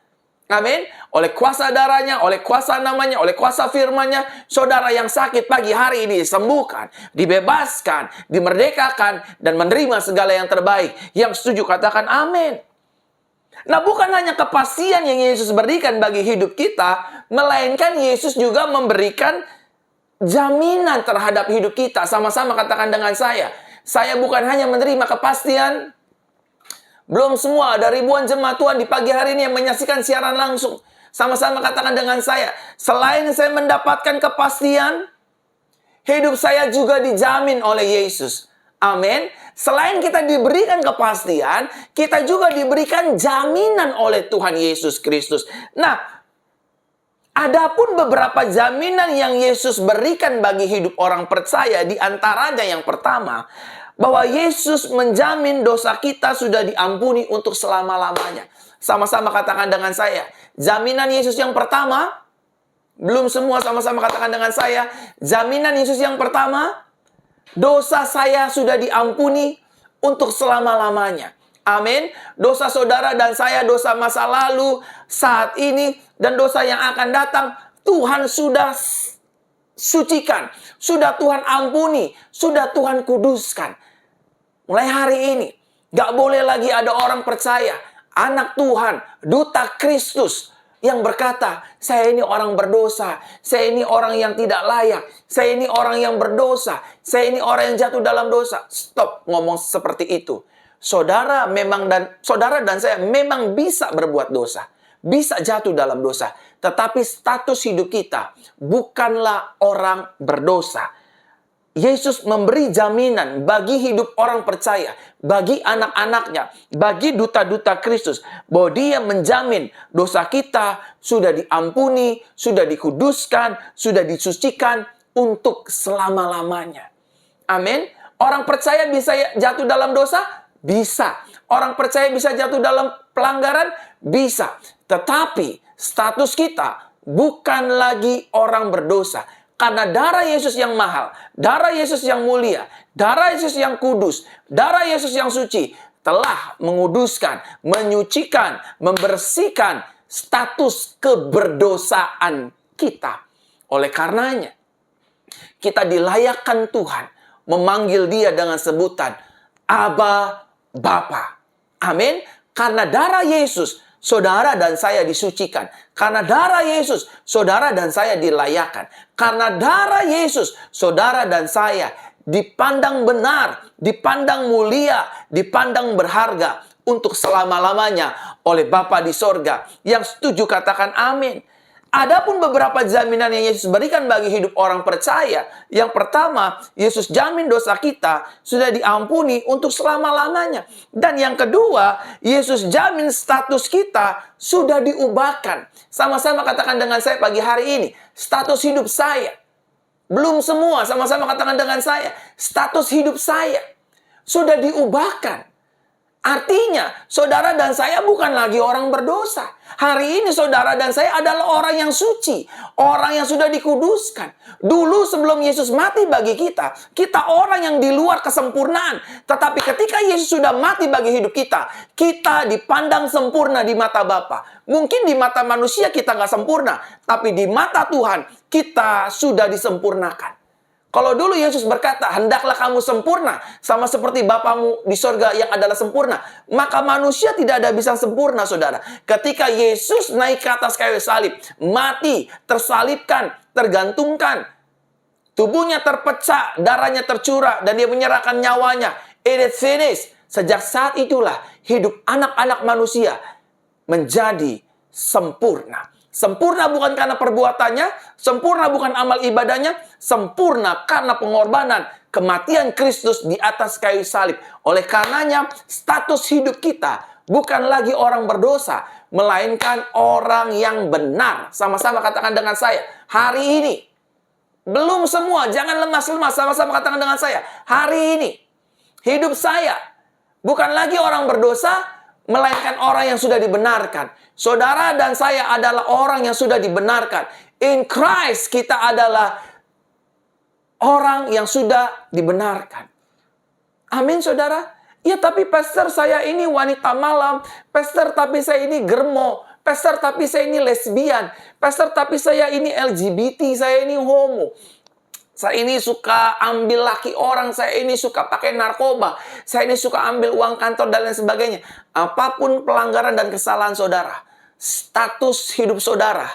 Amin. Oleh kuasa darahnya, oleh kuasa namanya, oleh kuasa firman-Nya, saudara yang sakit pagi hari ini disembuhkan, dibebaskan, dimerdekakan, dan menerima segala yang terbaik. Yang setuju katakan amin. Nah, bukan hanya kepastian yang Yesus berikan bagi hidup kita, melainkan Yesus juga memberikan jaminan terhadap hidup kita. Sama-sama katakan dengan saya bukan hanya menerima kepastian. Belum semua, ada ribuan jemaat Tuhan di pagi hari ini yang menyaksikan siaran langsung. Sama-sama katakan dengan saya, selain saya mendapatkan kepastian, hidup saya juga dijamin oleh Yesus. Amin. Selain kita diberikan kepastian, kita juga diberikan jaminan oleh Tuhan Yesus Kristus. Nah, adapun beberapa jaminan yang Yesus berikan bagi hidup orang percaya, di antaranya yang pertama, bahwa Yesus menjamin dosa kita sudah diampuni untuk selama-lamanya. Sama-sama katakan dengan saya, jaminan Yesus yang pertama, belum semua sama-sama katakan dengan saya, jaminan Yesus yang pertama, dosa saya sudah diampuni untuk selama-lamanya. Amin. Dosa saudara dan saya, dosa masa lalu, saat ini, dan dosa yang akan datang, Tuhan sudah sucikan, sudah Tuhan ampuni, sudah Tuhan kuduskan. Mulai hari ini, gak boleh lagi ada orang percaya, anak Tuhan, duta Kristus, yang berkata, saya ini orang berdosa, saya ini orang yang tidak layak, saya ini orang yang berdosa, saya ini orang yang jatuh dalam dosa. Stop ngomong seperti itu. Saudara dan saya memang bisa berbuat dosa, bisa jatuh dalam dosa, tetapi status hidup kita bukanlah orang berdosa. Yesus memberi jaminan bagi hidup orang percaya, bagi anak-anaknya, bagi duta-duta Kristus, bahwa Dia menjamin dosa kita sudah diampuni, sudah dikuduskan, sudah disucikan untuk selama-lamanya. Amin. Orang percaya bisa jatuh dalam dosa? Bisa. Orang percaya bisa jatuh dalam pelanggaran? Bisa. Tetapi status kita bukan lagi orang berdosa. Karena darah Yesus yang mahal, darah Yesus yang mulia, darah Yesus yang kudus, darah Yesus yang suci telah menguduskan, menyucikan, membersihkan status keberdosaan kita. Oleh karenanya, kita dilayakkan Tuhan memanggil Dia dengan sebutan Aba Bapa. Amin. Karena darah Yesus, saudara dan saya disucikan. Karena darah Yesus, saudara dan saya dilayakkan. Karena darah Yesus, saudara dan saya dipandang benar, dipandang mulia, dipandang berharga untuk selama-lamanya oleh Bapa di sorga. Yang setuju katakan amin. Adapun beberapa jaminan yang Yesus berikan bagi hidup orang percaya. Yang pertama, Yesus jamin dosa kita sudah diampuni untuk selama-lamanya. Dan yang kedua, Yesus jamin status kita sudah diubahkan. Sama-sama katakan dengan saya pagi hari ini, status hidup saya. Belum semua, sama-sama katakan dengan saya, status hidup saya sudah diubahkan. Artinya, saudara dan saya bukan lagi orang berdosa. Hari ini saudara dan saya adalah orang yang suci. Orang yang sudah dikuduskan. Dulu sebelum Yesus mati bagi kita, kita orang yang di luar kesempurnaan. Tetapi ketika Yesus sudah mati bagi hidup kita, kita dipandang sempurna di mata Bapa. Mungkin di mata manusia kita nggak sempurna, tapi di mata Tuhan kita sudah disempurnakan. Kalau dulu Yesus berkata, hendaklah kamu sempurna, sama seperti Bapamu di sorga yang adalah sempurna. Maka manusia tidak ada bisa sempurna, saudara. Ketika Yesus naik ke atas kayu salib, mati, tersalibkan, tergantungkan, tubuhnya terpecah, darahnya tercurah, dan Dia menyerahkan nyawanya. It is finished. Sejak saat itulah, hidup anak-anak manusia menjadi sempurna. Sempurna bukan karena perbuatannya, sempurna bukan amal ibadahnya, sempurna karena pengorbanan kematian Kristus di atas kayu salib. Oleh karenanya, status hidup kita bukan lagi orang berdosa, melainkan orang yang benar. Sama-sama katakan dengan saya, hari ini. Belum semua, jangan lemas-lemas. Sama-sama katakan dengan saya, hari ini hidup saya bukan lagi orang berdosa, melainkan orang yang sudah dibenarkan. Saudara dan saya adalah orang yang sudah dibenarkan. In Christ kita adalah orang yang sudah dibenarkan. Amin, saudara. Ya, tapi pastor saya ini wanita malam. Pastor, tapi saya ini germo. Pastor, tapi saya ini lesbian. Pastor, tapi saya ini LGBT. Saya ini homo. Saya ini suka ambil laki orang. Saya ini suka pakai narkoba. Saya ini suka ambil uang kantor dan lain sebagainya. Apapun pelanggaran dan kesalahan saudara, status hidup saudara,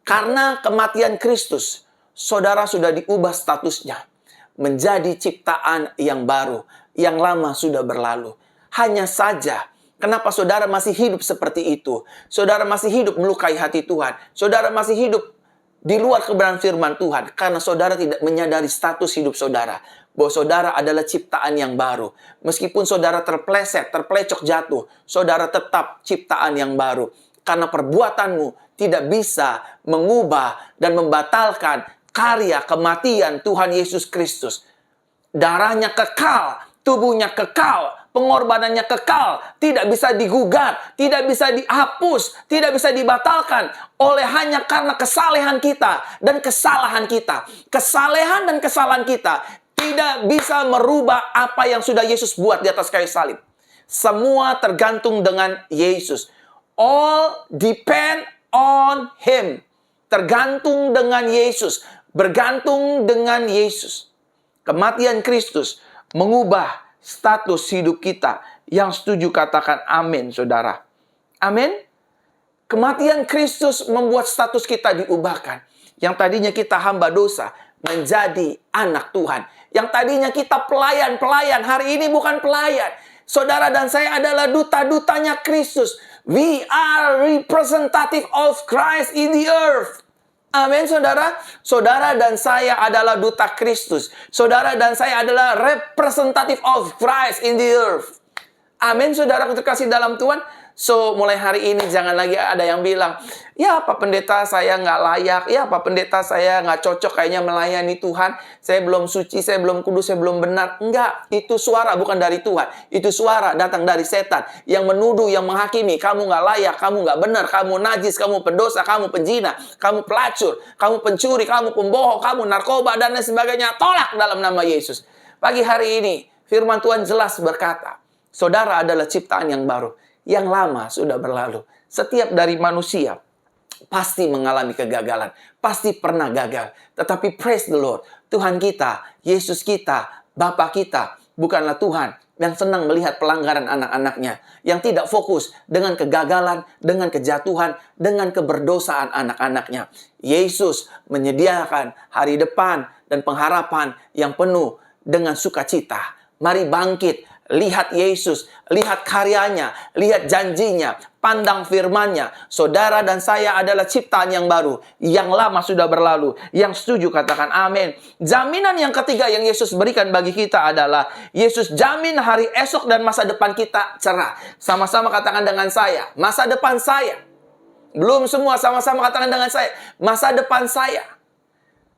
karena kematian Kristus, saudara sudah diubah statusnya menjadi ciptaan yang baru. Yang lama sudah berlalu. Hanya saja, kenapa saudara masih hidup seperti itu? Saudara masih hidup melukai hati Tuhan. Saudara masih hidup di luar kebenaran firman Tuhan. Karena saudara tidak menyadari status hidup saudara. Bahwa saudara adalah ciptaan yang baru. Meskipun saudara terpleset, terplecok jatuh, saudara tetap ciptaan yang baru. Karena perbuatanmu tidak bisa mengubah dan membatalkan karya kematian Tuhan Yesus Kristus. Darahnya kekal, tubuhnya kekal, pengorbanannya kekal, tidak bisa digugat, tidak bisa dihapus, tidak bisa dibatalkan oleh hanya karena kesalehan kita dan kesalahan kita. Kesalehan dan kesalahan kita tidak bisa merubah apa yang sudah Yesus buat di atas kayu salib. Semua tergantung dengan Yesus. All depend on Him. Tergantung dengan Yesus. Bergantung dengan Yesus. Kematian Kristus mengubah status hidup kita. Yang setuju katakan amin, saudara. Amin. Kematian Kristus membuat status kita diubahkan. Yang tadinya kita hamba dosa menjadi anak Tuhan. Yang tadinya kita pelayan-pelayan, hari ini bukan pelayan. Saudara dan saya adalah duta-dutanya Kristus. We are representative of Christ in the earth. Amin, saudara. Saudara dan saya adalah duta Kristus. Saudara dan saya adalah representative of Christ in the earth. Amin, saudara terkasih dalam Tuhan. So, mulai hari ini jangan lagi ada yang bilang, ya Pak Pendeta saya nggak layak, ya Pak Pendeta saya nggak cocok kayaknya melayani Tuhan, saya belum suci, saya belum kudus, saya belum benar. Enggak, itu suara bukan dari Tuhan. Itu suara datang dari setan yang menuduh, yang menghakimi. Kamu nggak layak, kamu nggak benar, kamu najis, kamu pendosa, kamu penjina, kamu pelacur, kamu pencuri, kamu pembohong, kamu narkoba, dan lain sebagainya. Tolak dalam nama Yesus. Pagi hari ini, firman Tuhan jelas berkata, saudara adalah ciptaan yang baru. Yang lama sudah berlalu. Setiap dari manusia pasti mengalami kegagalan. Pasti pernah gagal. Tetapi praise the Lord. Tuhan kita, Yesus kita, Bapa kita, bukanlah Tuhan yang senang melihat pelanggaran anak-anaknya. Yang tidak fokus dengan kegagalan, dengan kejatuhan, dengan keberdosaan anak-anaknya. Yesus menyediakan hari depan dan pengharapan yang penuh dengan sukacita. Mari bangkit. Lihat Yesus, lihat karyanya, lihat janjinya, pandang firman-Nya. Saudara dan saya adalah ciptaan yang baru, yang lama sudah berlalu. Yang setuju katakan amin. Jaminan yang ketiga yang Yesus berikan bagi kita adalah Yesus jamin hari esok dan masa depan kita cerah. Sama-sama katakan dengan saya, masa depan saya. Belum semua, sama-sama katakan dengan saya, masa depan saya,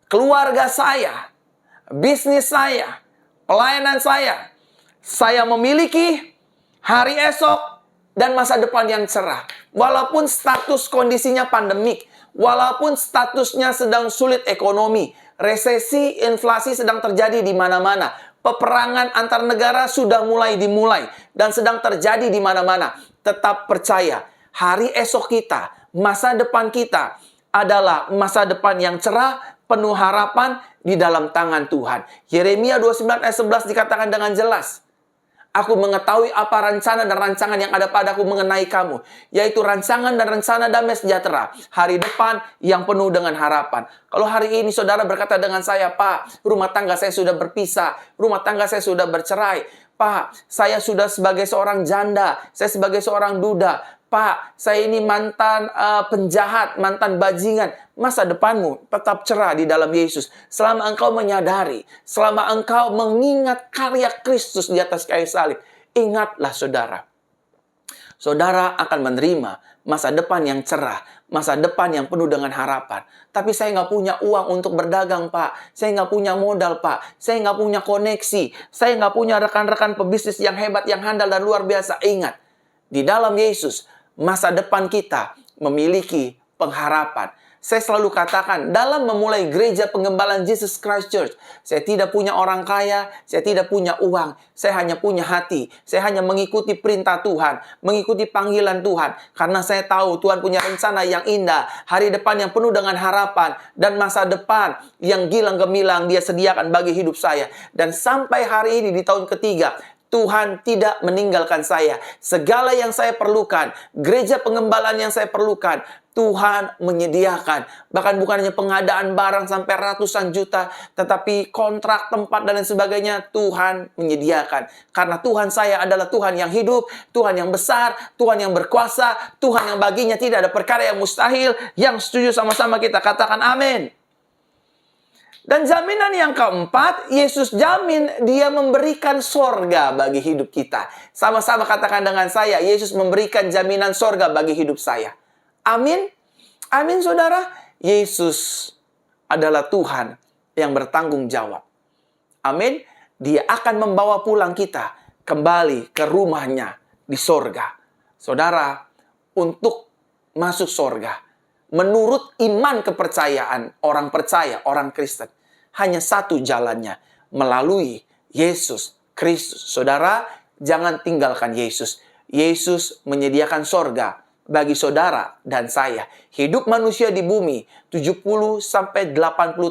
keluarga saya, bisnis saya, pelayanan saya memiliki hari esok dan masa depan yang cerah. Walaupun status kondisinya pandemik, walaupun statusnya sedang sulit ekonomi, resesi, inflasi sedang terjadi di mana-mana, peperangan antar negara sudah mulai dimulai dan sedang terjadi di mana-mana. Tetap percaya, hari esok kita, masa depan kita adalah masa depan yang cerah, penuh harapan di dalam tangan Tuhan. Yeremia 29 ayat 11 dikatakan dengan jelas, aku mengetahui apa rencana dan rancangan yang ada padaku mengenai kamu, yaitu rancangan dan rencana damai sejahtera, hari depan yang penuh dengan harapan. Kalau hari ini saudara berkata dengan saya, Pak, rumah tangga saya sudah berpisah, rumah tangga saya sudah bercerai, Pak, saya sudah sebagai seorang janda, saya sebagai seorang duda, Pak, saya ini mantan penjahat, mantan bajingan. Masa depanmu tetap cerah di dalam Yesus. Selama engkau menyadari, selama engkau mengingat karya Kristus di atas kayu salib. Ingatlah saudara. saudara akan menerima masa depan yang cerah, masa depan yang penuh dengan harapan. Tapi saya nggak punya uang untuk berdagang, Pak. Saya nggak punya modal, Pak. Saya nggak punya koneksi. Saya nggak punya rekan-rekan pebisnis yang hebat, yang handal, dan luar biasa. Ingat, di dalam Yesus, masa depan kita memiliki pengharapan. Saya selalu katakan, dalam memulai gereja pengembalaan Jesus Christ Church, saya tidak punya orang kaya, saya tidak punya uang, saya hanya punya hati. Saya hanya mengikuti perintah Tuhan, mengikuti panggilan Tuhan. Karena saya tahu Tuhan punya rencana yang indah, hari depan yang penuh dengan harapan, dan masa depan yang gilang gemilang Dia sediakan bagi hidup saya. Dan sampai hari ini di tahun ketiga, Tuhan tidak meninggalkan saya. Segala yang saya perlukan, gereja pengembalaan yang saya perlukan, Tuhan menyediakan. Bahkan bukan hanya pengadaan barang sampai ratusan juta, tetapi kontrak, tempat, dan lain sebagainya, Tuhan menyediakan. Karena Tuhan saya adalah Tuhan yang hidup, Tuhan yang besar, Tuhan yang berkuasa, Tuhan yang baginya tidak ada perkara yang mustahil. Yang setuju sama-sama kita katakan amin. Dan jaminan yang keempat, Yesus jamin Dia memberikan sorga bagi hidup kita. Sama-sama katakan dengan saya, Yesus memberikan jaminan sorga bagi hidup saya. Amin. Amin, saudara. Yesus adalah Tuhan yang bertanggung jawab. Amin. Dia akan membawa pulang kita kembali ke rumahnya di sorga. Saudara, untuk masuk sorga, menurut iman kepercayaan orang percaya, orang Kristen, hanya satu jalannya, melalui Yesus Kristus. Saudara, jangan tinggalkan Yesus. Yesus menyediakan sorga bagi saudara dan saya. Hidup manusia di bumi 70-80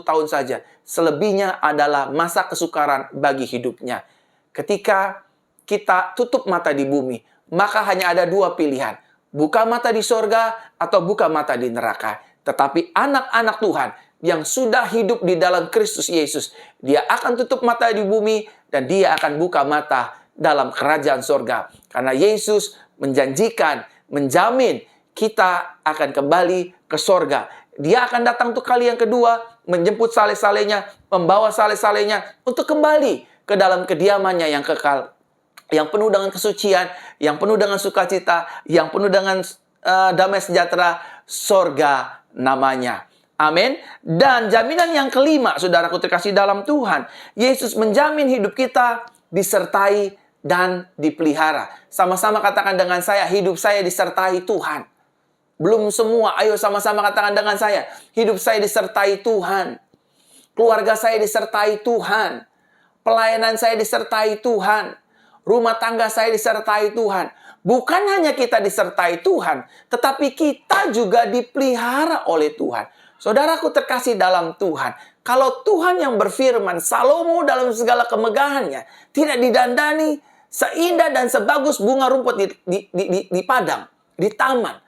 tahun saja. Selebihnya adalah masa kesukaran bagi hidupnya. Ketika kita tutup mata di bumi, maka hanya ada dua pilihan. Buka mata di sorga atau buka mata di neraka. Tetapi anak-anak Tuhan yang sudah hidup di dalam Kristus Yesus, dia akan tutup mata di bumi dan dia akan buka mata dalam kerajaan sorga. Karena Yesus menjanjikan, menjamin kita akan kembali ke sorga. Dia akan datang untuk kali yang kedua, menjemput saleh-salehnya, membawa saleh-salehnya untuk kembali ke dalam kediamannya yang kekal, yang penuh dengan kesucian, yang penuh dengan sukacita, yang penuh dengan damai sejahtera, sorga namanya. Amin. Dan jaminan yang kelima, saudaraku terkasih dalam Tuhan, Yesus menjamin hidup kita disertai dan dipelihara. Sama-sama katakan dengan saya, hidup saya disertai Tuhan. Belum semua, ayo sama-sama katakan dengan saya, hidup saya disertai Tuhan. Keluarga saya disertai Tuhan. Pelayanan saya disertai Tuhan. Rumah tangga saya disertai Tuhan. Bukan hanya kita disertai Tuhan, tetapi kita juga dipelihara oleh Tuhan. Saudaraku terkasih dalam Tuhan, kalau Tuhan yang berfirman, Salomo dalam segala kemegahannya tidak didandani seindah dan sebagus bunga rumput di padang, di taman.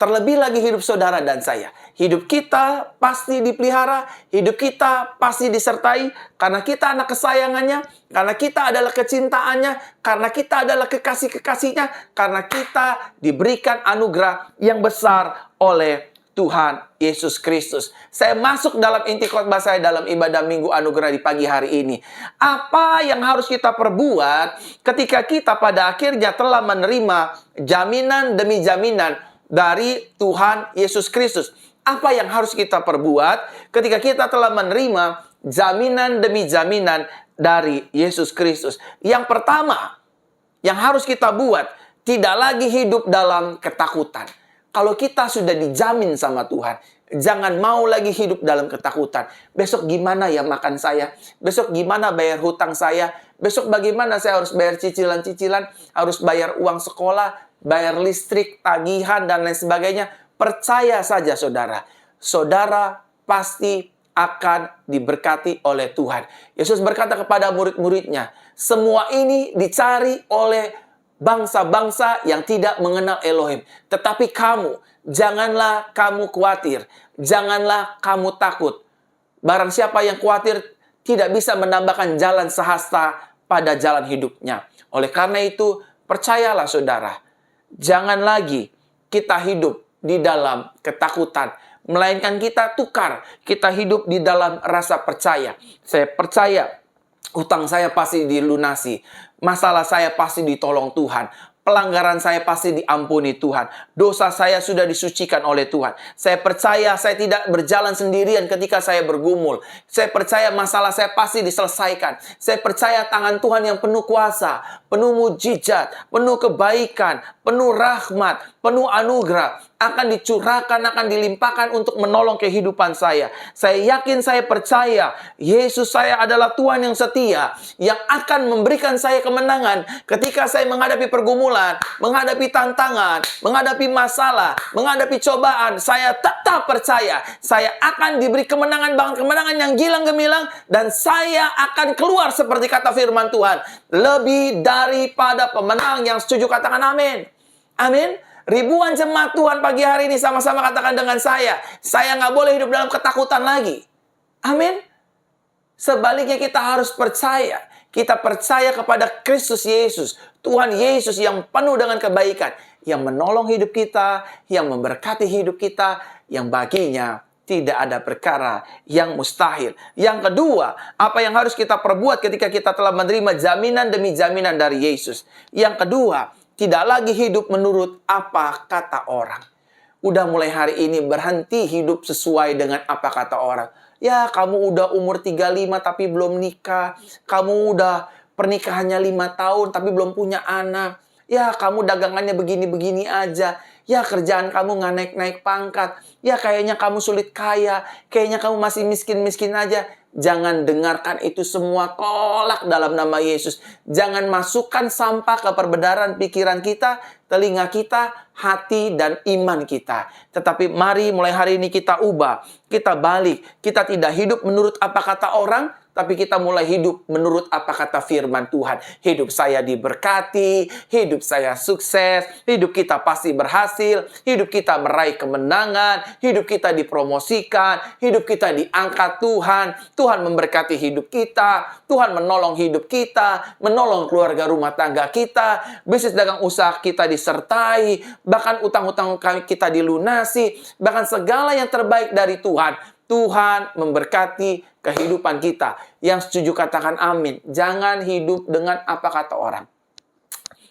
Terlebih lagi hidup saudara dan saya. Hidup kita pasti dipelihara, hidup kita pasti disertai, karena kita anak kesayangannya, karena kita adalah kecintaannya, karena kita adalah kekasih-kekasihnya, karena kita diberikan anugerah yang besar oleh Tuhan Yesus Kristus. Saya masuk dalam inti khotbah saya dalam ibadah Minggu Anugerah di pagi hari ini. Apa yang harus kita perbuat ketika kita pada akhirnya telah menerima jaminan demi jaminan dari Tuhan Yesus Kristus? Apa yang harus kita perbuat ketika kita telah menerima jaminan demi jaminan dari Yesus Kristus? Yang pertama yang harus kita buat, tidak lagi hidup dalam ketakutan. Kalau kita sudah dijamin sama Tuhan, jangan mau lagi hidup dalam ketakutan. Besok gimana ya makan saya? Besok gimana bayar hutang saya? Besok bagaimana saya harus bayar cicilan-cicilan? Harus bayar uang sekolah, bayar listrik, tagihan, dan lain sebagainya. Percaya saja saudara. Saudara pasti akan diberkati oleh Tuhan. Yesus berkata kepada murid-muridnya, semua ini dicari oleh bangsa-bangsa yang tidak mengenal Elohim. Tetapi kamu, janganlah kamu khawatir. Janganlah kamu takut. Barang siapa yang khawatir tidak bisa menambahkan jalan sehasta pada jalan hidupnya. Oleh karena itu, percayalah saudara, jangan lagi kita hidup di dalam ketakutan. Melainkan kita tukar, kita hidup di dalam rasa percaya. Saya percaya hutang saya pasti dilunasi. Masalah saya pasti ditolong Tuhan. pelanggaran saya pasti diampuni Tuhan. Dosa saya sudah disucikan oleh Tuhan. Saya percaya saya tidak berjalan sendirian ketika saya bergumul. Saya percaya masalah saya pasti diselesaikan. Saya percaya tangan Tuhan yang penuh kuasa, penuh mujizat, penuh kebaikan, penuh rahmat, penuh anugerah akan dicurahkan, akan dilimpahkan untuk menolong kehidupan saya. Saya yakin, saya percaya Yesus saya adalah Tuhan yang setia, yang akan memberikan saya kemenangan ketika saya menghadapi pergumulan, menghadapi tantangan, menghadapi masalah, menghadapi cobaan. Saya tetap percaya saya akan diberi kemenangan, bahkan kemenangan yang gilang gemilang, dan saya akan keluar seperti kata firman Tuhan, lebih daripada pemenang. Yang setuju katakan amin. Amin. Ribuan jemaat Tuhan pagi hari ini sama-sama katakan dengan saya nggak boleh hidup dalam ketakutan lagi. Amin. Sebaliknya kita harus percaya. Kita percaya kepada Kristus Yesus, Tuhan Yesus yang penuh dengan kebaikan, yang menolong hidup kita, yang memberkati hidup kita, yang baginya tidak ada perkara yang mustahil. Yang kedua, apa yang harus kita perbuat ketika kita telah menerima jaminan demi jaminan dari Yesus? Yang kedua, tidak lagi hidup menurut apa kata orang. Udah mulai hari ini berhenti hidup sesuai dengan apa kata orang. Ya, kamu udah umur 35 tapi belum nikah. Kamu udah pernikahannya 5 tahun tapi belum punya anak. Ya, kamu dagangannya begini-begini aja. Ya, kerjaan kamu nggak naik-naik pangkat. Ya, kayaknya kamu sulit kaya. Kayaknya kamu masih miskin-miskin aja. Jangan dengarkan itu semua, tolak dalam nama Yesus. Jangan masukkan sampah ke perbedaran pikiran kita, telinga kita, hati, dan iman kita. Tetapi mari mulai hari ini kita ubah, kita balik. Kita tidak hidup menurut apa kata orang, tapi kita mulai hidup menurut apa kata firman Tuhan. Hidup saya diberkati, hidup saya sukses, hidup kita pasti berhasil, hidup kita meraih kemenangan, hidup kita dipromosikan, hidup kita diangkat Tuhan. Tuhan memberkati hidup kita, Tuhan menolong hidup kita, menolong keluarga rumah tangga kita, bisnis dagang usaha kita disertai, bahkan utang-utang kita dilunasi, bahkan segala yang terbaik dari Tuhan. Tuhan memberkati kehidupan kita. Yang setuju katakan amin. Jangan hidup dengan apa kata orang,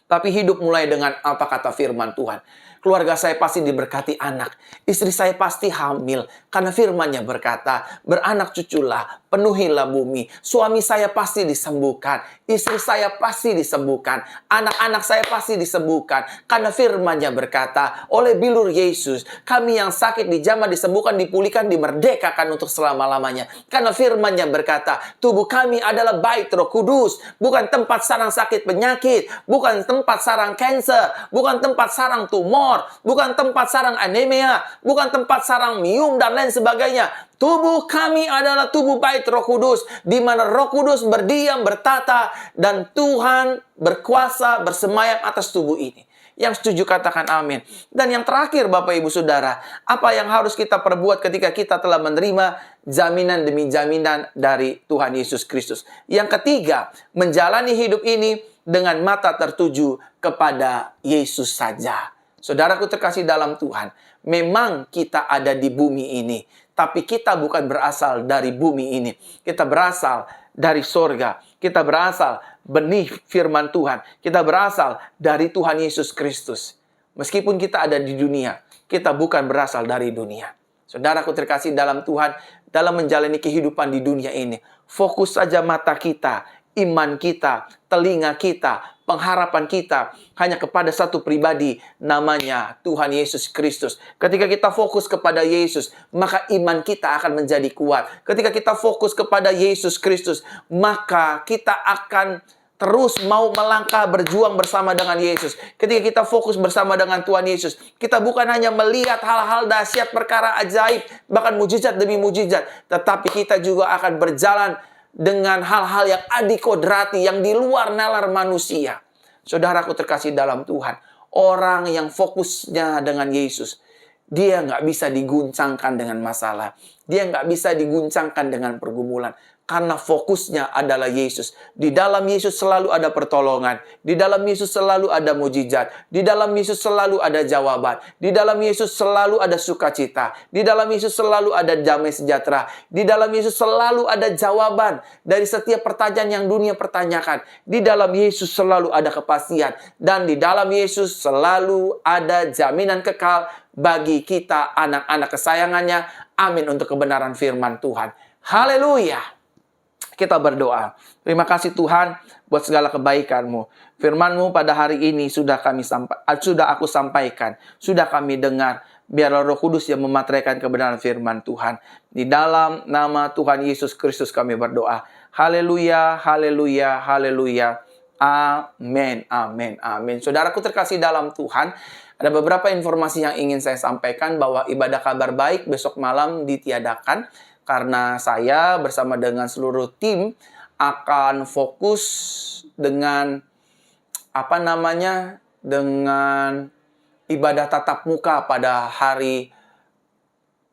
tapi hidup mulai dengan apa kata firman Tuhan. Keluarga saya pasti diberkati anak. Istri saya pasti hamil. Karena firman-Nya berkata, beranak cuculah, penuhilah bumi. Suami saya pasti disembuhkan. Istri saya pasti disembuhkan. Anak-anak saya pasti disembuhkan. Karena firman-Nya berkata, oleh bilur Yesus, kami yang sakit dijamah, disembuhkan, dipulihkan, dimerdekakan untuk selama-lamanya. Karena firman-Nya berkata, tubuh kami adalah bait Roh Kudus. Bukan tempat sarang sakit penyakit. Bukan tempat sarang kanker. Bukan tempat sarang tumor. Bukan tempat sarang anemia, bukan tempat sarang mium dan lain sebagainya. Tubuh kami adalah tubuh bait Roh Kudus, di mana Roh Kudus berdiam, bertata, dan Tuhan berkuasa bersemayam atas tubuh ini. Yang setuju katakan amin. Dan yang terakhir Bapak Ibu Saudara, apa yang harus kita perbuat ketika kita telah menerima jaminan demi jaminan dari Tuhan Yesus Kristus? Yang ketiga, menjalani hidup ini dengan mata tertuju kepada Yesus saja. Saudaraku terkasih dalam Tuhan, memang kita ada di bumi ini, tapi kita bukan berasal dari bumi ini. Kita berasal dari sorga. Kita berasal benih firman Tuhan. Kita berasal dari Tuhan Yesus Kristus. Meskipun kita ada di dunia, kita bukan berasal dari dunia. Saudaraku terkasih dalam Tuhan, dalam menjalani kehidupan di dunia ini, fokus saja mata kita, iman kita, telinga kita, pengharapan kita hanya kepada satu pribadi, namanya Tuhan Yesus Kristus. Ketika kita fokus kepada Yesus, maka iman kita akan menjadi kuat. Ketika kita fokus kepada Yesus Kristus, maka kita akan terus mau melangkah berjuang bersama dengan Yesus. Ketika kita fokus bersama dengan Tuhan Yesus, kita bukan hanya melihat hal-hal dahsyat, perkara ajaib, bahkan mujizat demi mujizat, tetapi kita juga akan berjalan dengan hal-hal yang adikodrati, yang di luar nalar manusia. Saudaraku terkasih dalam Tuhan, orang yang fokusnya dengan Yesus, dia nggak bisa diguncangkan dengan masalah. Dia nggak bisa diguncangkan dengan pergumulan. Karena fokusnya adalah Yesus. Di dalam Yesus selalu ada pertolongan. Di dalam Yesus selalu ada mujizat. Di dalam Yesus selalu ada jawaban. Di dalam Yesus selalu ada sukacita. Di dalam Yesus selalu ada damai sejahtera. Di dalam Yesus selalu ada jawaban dari setiap pertanyaan yang dunia pertanyakan. Di dalam Yesus selalu ada kepastian. Dan di dalam Yesus selalu ada jaminan kekal bagi kita anak-anak kesayangannya. Amin untuk kebenaran firman Tuhan. Haleluya. Kita berdoa. Terima kasih Tuhan buat segala kebaikan-Mu. Firman-Mu pada hari ini sudah aku sampaikan, sudah kami dengar. Biarlah Roh Kudus yang memateraikan kebenaran firman Tuhan. Di dalam nama Tuhan Yesus Kristus kami berdoa. Haleluya, haleluya, haleluya. Amin, amin, amin. Saudaraku terkasih dalam Tuhan, ada beberapa informasi yang ingin saya sampaikan bahwa ibadah kabar baik besok malam ditiadakan. Karena saya bersama dengan seluruh tim akan fokus dengan dengan ibadah tatap muka pada hari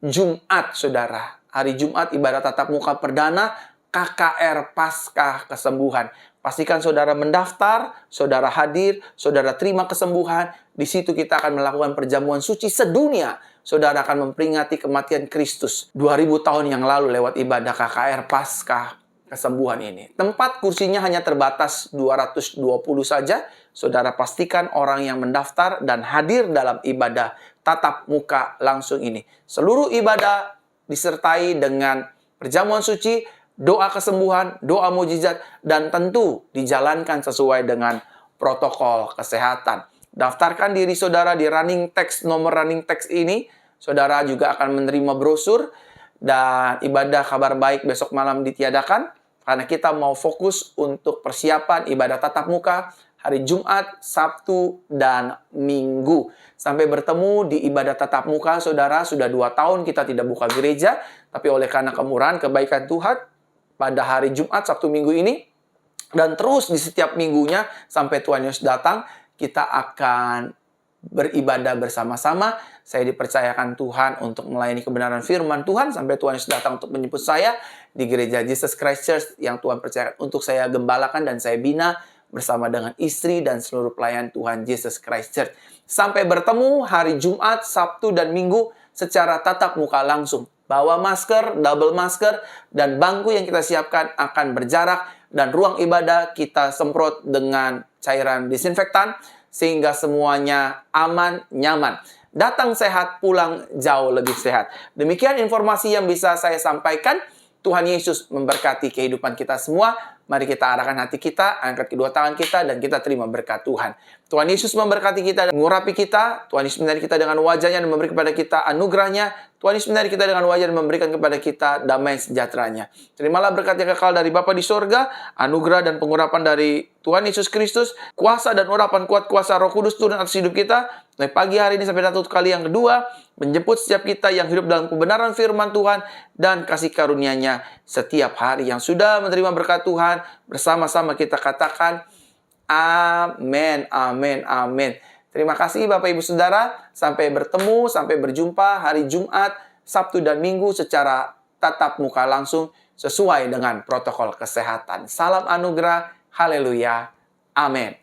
Jumat, saudara. Hari Jumat ibadah tatap muka perdana KKR Paskah Kesembuhan. Pastikan saudara mendaftar, saudara hadir, saudara terima kesembuhan. Di situ kita akan melakukan perjamuan suci sedunia. Saudara akan memperingati kematian Kristus 2000 tahun yang lalu lewat ibadah KKR Paskah Kesembuhan ini. Tempat kursinya hanya terbatas 220 saja. Saudara pastikan orang yang mendaftar dan hadir dalam ibadah tatap muka langsung ini. Seluruh ibadah disertai dengan perjamuan suci, doa kesembuhan, doa mujizat, dan tentu dijalankan sesuai dengan protokol kesehatan. Daftarkan diri saudara di running text, nomor running text ini. Saudara juga akan menerima brosur dan ibadah kabar baik besok malam ditiadakan. Karena kita mau fokus untuk persiapan ibadah tatap muka hari Jumat, Sabtu, dan Minggu. Sampai bertemu di ibadah tatap muka, saudara. Sudah 2 tahun kita tidak buka gereja. Tapi oleh karena kemurahan, kebaikan Tuhan, pada hari Jumat, Sabtu, Minggu ini, dan terus di setiap minggunya sampai Tuhan Yesus datang, kita akan beribadah bersama-sama. Saya dipercayakan Tuhan untuk melayani kebenaran firman Tuhan sampai Tuhan Yesus datang untuk menjemput saya di gereja Jesus Christ Church yang Tuhan percayakan untuk saya gembalakan dan saya bina bersama dengan istri dan seluruh pelayan Tuhan Jesus Christ Church. Sampai bertemu hari Jumat, Sabtu, dan Minggu secara tatap muka langsung. Bawa masker, double masker, dan bangku yang kita siapkan akan berjarak, dan ruang ibadah kita semprot dengan cairan disinfektan, sehingga semuanya aman, nyaman. Datang sehat, pulang jauh lebih sehat. Demikian informasi yang bisa saya sampaikan. Tuhan Yesus memberkati kehidupan kita semua. Mari kita arahkan hati kita, angkat kedua tangan kita, dan kita terima berkat Tuhan. Tuhan Yesus memberkati kita dan mengurapi kita. Tuhan Yesus menyertai kita dengan wajahnya dan memberi kepada kita anugerahnya. Tuhan Yesus menyertai kita dengan wajah dan memberikan kepada kita damai sejahteranya. Terimalah berkat yang kekal dari Bapa di sorga, anugerah dan pengurapan dari Tuhan Yesus Kristus, kuasa dan urapan kuat kuasa Roh Kudus turun atas hidup kita. Dari pagi hari ini sampai datang kali yang kedua, menjemput setiap kita yang hidup dalam kebenaran firman Tuhan dan kasih karunia-Nya setiap hari. Yang sudah menerima berkat Tuhan, bersama-sama kita katakan, amin, amin, amin. Terima kasih Bapak Ibu Saudara. Sampai bertemu, sampai berjumpa hari Jumat, Sabtu, dan Minggu secara tatap muka langsung sesuai dengan protokol kesehatan. Salam anugerah, haleluya, amin.